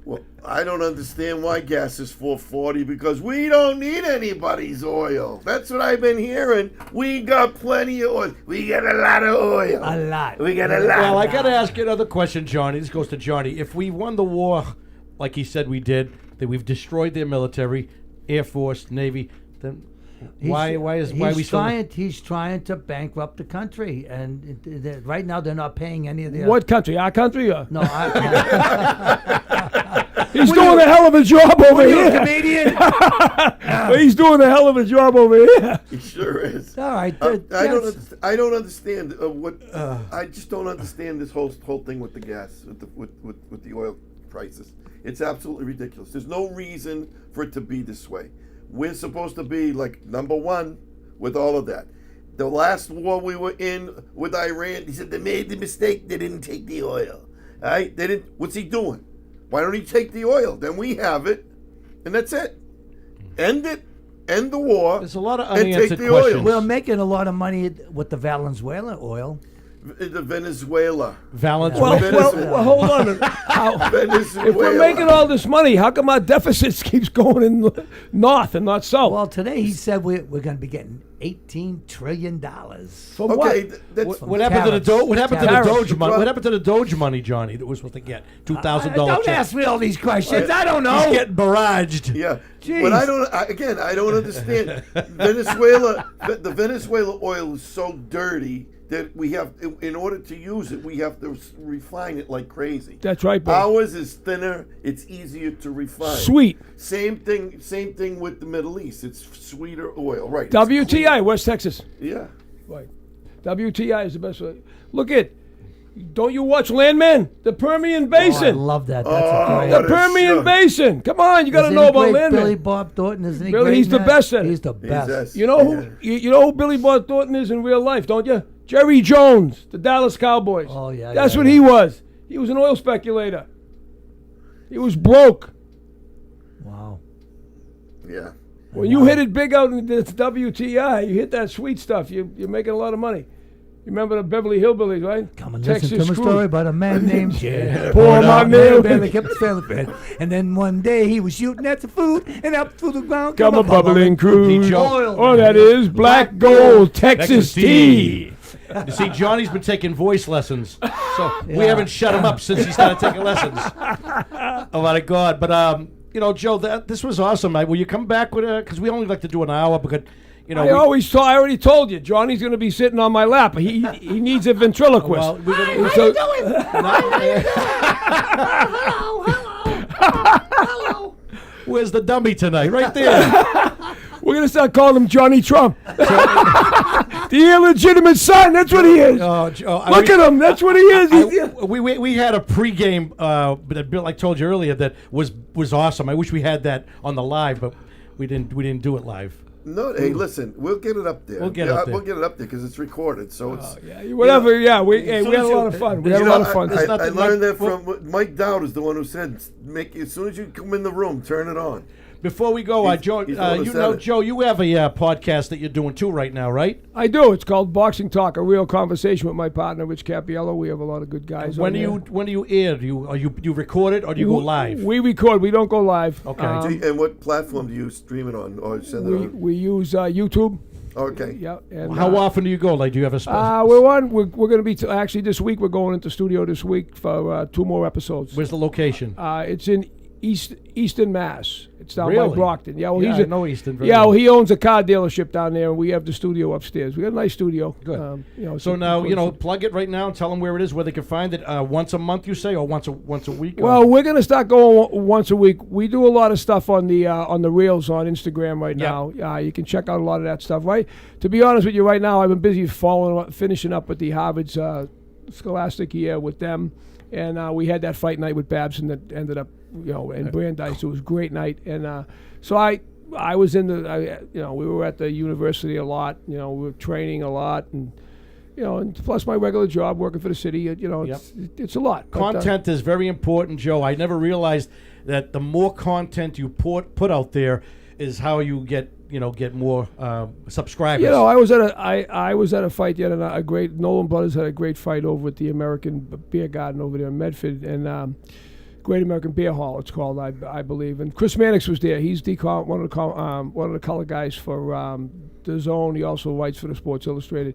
Well, I don't understand why gas is $4.40 because we don't need anybody's oil. That's what I've been hearing. We got plenty of oil. We got a lot of oil. A lot. We got a lot. Well, I got to ask you another question, Johnny. This goes to Johnny. If we won the war, like he said we did, that we've destroyed their military, Air Force, Navy, then why He's trying to bankrupt the country, and right now they're not paying any of the. What country? Our country? No, he's doing a hell of a job over here. Comedian. He's doing a hell of a job over here. He sure is. All right. I don't understand I just don't understand this whole thing with the gas, with the oil prices. It's absolutely ridiculous. There's no reason for it to be this way. We're supposed to be like number one with all of that. The last war we were in with Iran, he said they made the mistake. They didn't take the oil. All right? They didn't. What's he doing? Why don't he take the oil? Then we have it, and that's it. End it. End the war. There's a lot of and unanswered take the questions. oil. We're making a lot of money with the Venezuela oil. The Venezuela. Valenzuela. Well, hold on. Venezuela. If we're making all this money, how come our deficits keeps going in north and not south? Well, today he said we're going to be getting $18 trillion. From Okay, what? that's What happened to the Tariffs. What happened to the Tariffs. Doge money? What happened to the Doge money, Johnny? That was what they get. $2,000 Don't check. ask me all these questions. I don't know. He's getting barraged. yeah. Jeez. But I don't understand. Venezuela, the Venezuela oil is so dirty that we have, in order to use it, we have to refine it like crazy. That's right, Bill. Ours is thinner. It's easier to refine. Sweet. Same thing with the Middle East. It's sweeter oil, right? It's WTI, clean. West Texas. Yeah. Right. WTI is the best way. Look at, don't you watch Landman? The Permian Oh, I Basin. love that. Oh, That's a great. The what a Permian show. Basin. Come on, you got to Isn't know he about great? Landman. Billy Bob Thornton, isn't he Billy, great he's in the that? best at it. He's the best. Yes. You know who? You know who Billy Bob Thornton is in real life, don't you? Jerry Jones, the Dallas Cowboys. Oh, yeah, That's yeah, what yeah. he was. He was an oil speculator. He was broke. Wow. Yeah. When you hit it big out in this WTI, you hit that sweet stuff. You're making a lot of money. You remember the Beverly Hillbillies, right? Come and Texas listen to my Cruise. story about a man named Jed. Poor my man. Barely kept his family fed. And then one day he was shooting at the food, and up through the ground Come a bubbling cruise. oil. Oh, that is black gold Texas tea. You see, Johnny's been taking voice lessons, so we haven't shut him up since he started taking lessons. Oh my God! But you know, Joe, this was awesome. Will you come back with because we only like to do an hour because you know. I already told you, Johnny's going to be sitting on my lap. He needs a ventriloquist. Well, we're gonna, So- Hello. where's the dummy tonight? Right there. We're going to start calling him Johnny Trump. The illegitimate son, that's what he is. Look at him, that's what he is. We had a pregame, that Bill, I told you earlier, that was awesome. I wish we had that on the live, but we didn't do it live. No, hey, listen, we'll get it up there. We'll get it up there. We'll get it up there because it's recorded. So it's Whatever, yeah. We as had soon a as lot you- of fun. We You had a know, lot of fun. There's I nothing learned like- that from Mike Dowd is the one who said, "Make as soon as you come in the room, turn it on." Before we go, Joe, he's the one who you said know, it. Joe, you have a podcast that you're doing too right now, right? I do. It's called Boxing Talk, a real conversation with my partner, Rich Capiello. We have a lot of good guys on there. When do you air? Do you record it or do you go live? We record. We don't go live. Okay. And what platform do you stream it on or send it on? We use YouTube. Okay. Yeah. And, How often do you go? Like, do you have a special? We're going to be actually this week. We're going into studio this week for 2 more episodes. Where's the location? It's in Easton, Mass. It's down Really? by Brockton. Yeah, well, Yeah, he's I know Easton very Yeah, well. well, he owns a car dealership down there, and we have the studio upstairs. We got a nice studio. Good. It's So a- now plug it right now and tell them where it is, where they can find it. Once a month, you say, or once a week? Well, we're going to start going once a week. We do a lot of stuff on the reels on Instagram right now. You can check out a lot of that stuff. Right. To be honest with you, right now I've been busy finishing up with the Harvard's Scholastic year with them, and we had that fight night with Babson that ended up in Brandeis. It was a great night, and so I was in we were at the university a lot. We were training a lot, and and plus my regular job working for the city. It's a lot. But, Content is very important, Joe. I never realized that the more content you put out there is how you get more subscribers. I was at a fight the other night. A great Nolan Brothers had a great fight over at the American Beer Garden over there in Medford, and Great American Beer Hall it's called, I believe. And Chris Mannix was there. He's one of the color guys for the Zone. He also writes for the Sports Illustrated.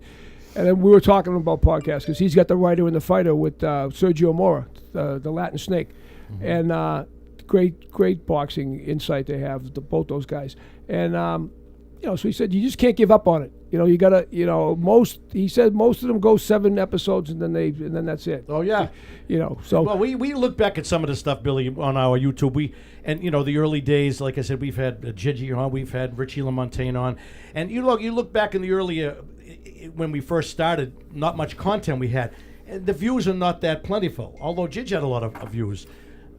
And then we were talking about podcasts because he's got the writer and the fighter with Sergio Mora, the Latin Snake, and great boxing insight they have, both those guys. And so he said you just can't give up on it. You gotta. He said most of them go 7 episodes and then that's it. Oh yeah. So Well, we look back at some of the stuff, Billy, on our YouTube. And the early days, like I said, we've had Gigi on, we've had Richie LaMontagne on, and you look back in the earlier when we first started, not much content we had. And the views are not that plentiful, although Gigi had a lot of views.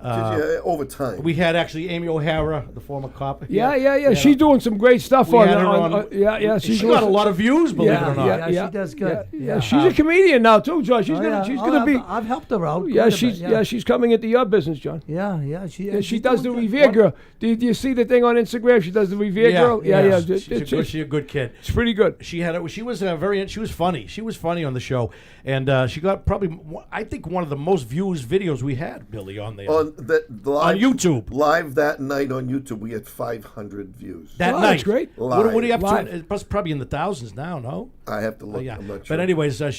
over time. We had actually Amy O'Hara, the former cop. Yeah. She's doing some great stuff We on had her on. Yeah. She got a lot of views, believe it or not. Yeah, she does good. Yeah. She's a comedian now too, John. She's gonna be. I've helped her out. Yeah, quite a bit, she's coming into your business, John. Yeah. She does the Revere Girl. Do you see the thing on Instagram? She does the Revere Girl. Yeah. She's a good kid. It's pretty good. She was funny. She was funny on the show, and she got probably, I think, one of the most views videos we had, Billy, on there. On YouTube. Live that night on YouTube, we had 500 views. That night. That's great. What are you up Live. to? It's probably in the thousands now, no? I have to look. Yeah. I'm not sure. But anyways, so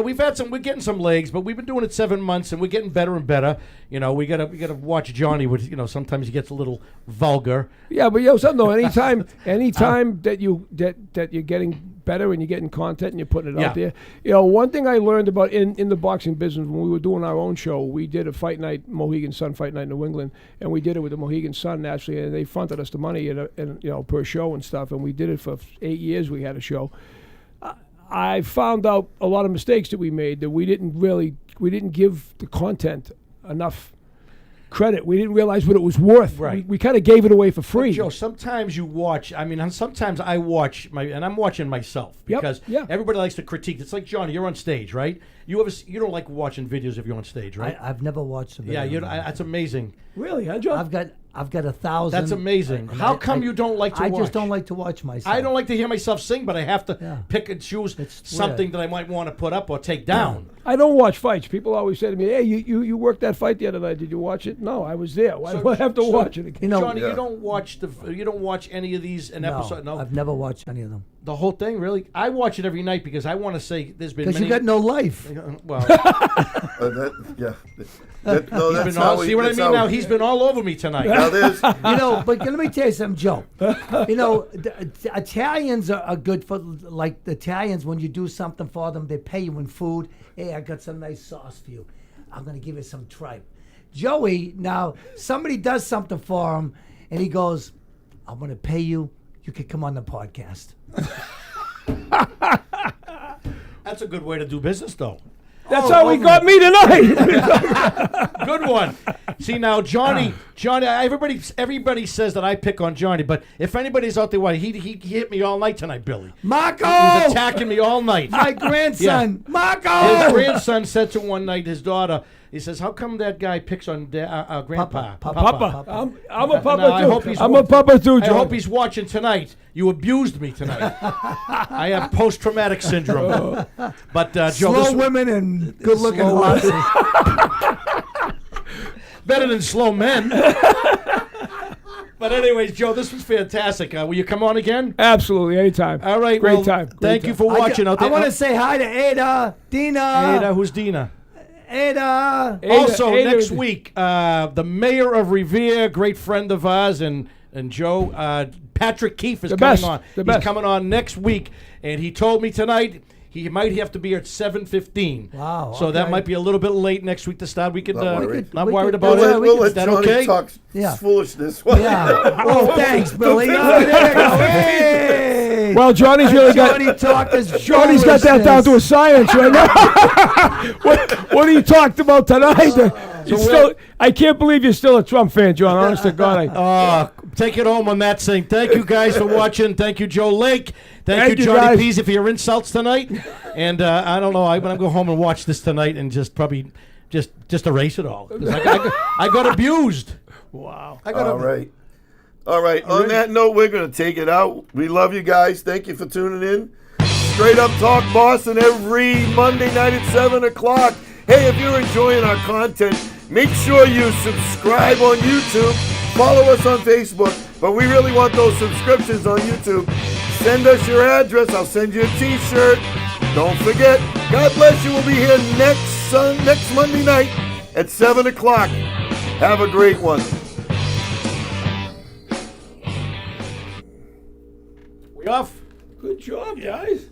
we're getting some legs, but we've been doing it 7 months, and we're getting better and better. You know, we gotta watch Johnny. With sometimes he gets a little vulgar. Yeah, but something though. Anytime that you're getting better and you're getting content and you're putting it out there. One thing I learned about in the boxing business when we were doing our own show, we did a fight night, Mohegan Sun Fight Night in New England, and we did it with the Mohegan Sun actually, and they fronted us the money and per show and stuff, and we did it for 8 years. We had a show. I found out a lot of mistakes that we made, that we didn't give the content enough credit. We didn't realize what it was worth. Right. We kind of gave it away for free. But Joe, sometimes you watch. I mean, sometimes I watch and I'm watching myself because everybody likes to critique. It's like Johnny, you're on stage, right? You don't like watching videos if you're on stage, right? I've never watched a video. Yeah, that's amazing. Really, huh, John? I've got 1,000. That's amazing. How come you don't like to watch? I just don't like to watch myself. I don't like to hear myself sing, but I have to pick and choose something that I might want to put up or take down. I don't watch fights. People always say to me, "Hey, you worked that fight the other night. Did you watch it?" No, I was there. Why do I have to watch it again? Johnny, you don't watch any of these episode. No, I've never watched any of them. The whole thing, really. I watch it every night because I want to say there's been. Because you got no life. Well, see what I mean? Now he's been all over me tonight. Now there's, but let me tell you something, Joe. The Italians are good for, like the Italians, when you do something for them, they pay you in food. Hey, I got some nice sauce for you. I'm going to give you some tripe. Joey, now, somebody does something for him, and he goes, I'm going to pay you. You can come on the podcast. That's a good way to do business, though. That's how he got me tonight. Good one. See now, Johnny. Everybody says that I pick on Johnny, but if anybody's out there, he hit me all night tonight, Billy. Marco! He was attacking me all night. My grandson, Marco! His grandson said to one night, his daughter, he says, "How come that guy picks on Grandpa?" Papa. I'm a papa too. I'm a papa too, I John. hope he's watching tonight. You abused me tonight. I have post-traumatic syndrome. But Joe, slow women and good-looking horses. Better than slow men. But anyways, Joe, this was fantastic. Will you come on again? Absolutely, anytime. All right. Great time. Thank you for watching out there. I want to say hi to Ada, Dina. Ada, who's Dina? Ada. Also, next week, the mayor of Revere, great friend of ours, and Joe, Patrick Keefe is coming on. He's coming on next week, and he told me tonight he might have to be here at 7:15. Wow. So that might be a little bit late next week to start. We could not we worried could- about it. We'll Is let that Johnny okay? talk foolishness. Yeah. Oh, thanks, Billy. Oh, there you go. Hey. Well, Johnny's really got. Johnny talked his Johnny's got that down to a science right now. what he talked about tonight? I can't believe you're still a Trump fan, John. Honest to God. Take it home on that thing. Thank you guys for watching. Thank you, Joe Lake. Thank you, Johnny guys. Pease, for your insults tonight. And I don't know. I'm going to go home and watch this tonight and just probably just erase it all. 'Cause I got abused. Wow. All right. On that note, we're going to take it out. We love you guys. Thank you for tuning in. Straight Up Talk Boston every Monday night at 7 o'clock. Hey, if you're enjoying our content, make sure you subscribe on YouTube. Follow us on Facebook. But we really want those subscriptions on YouTube. Send us your address. I'll send you a T-shirt. Don't forget. God bless you. We'll be here next Monday night at 7 o'clock. Have a great one. We off? Good job, guys.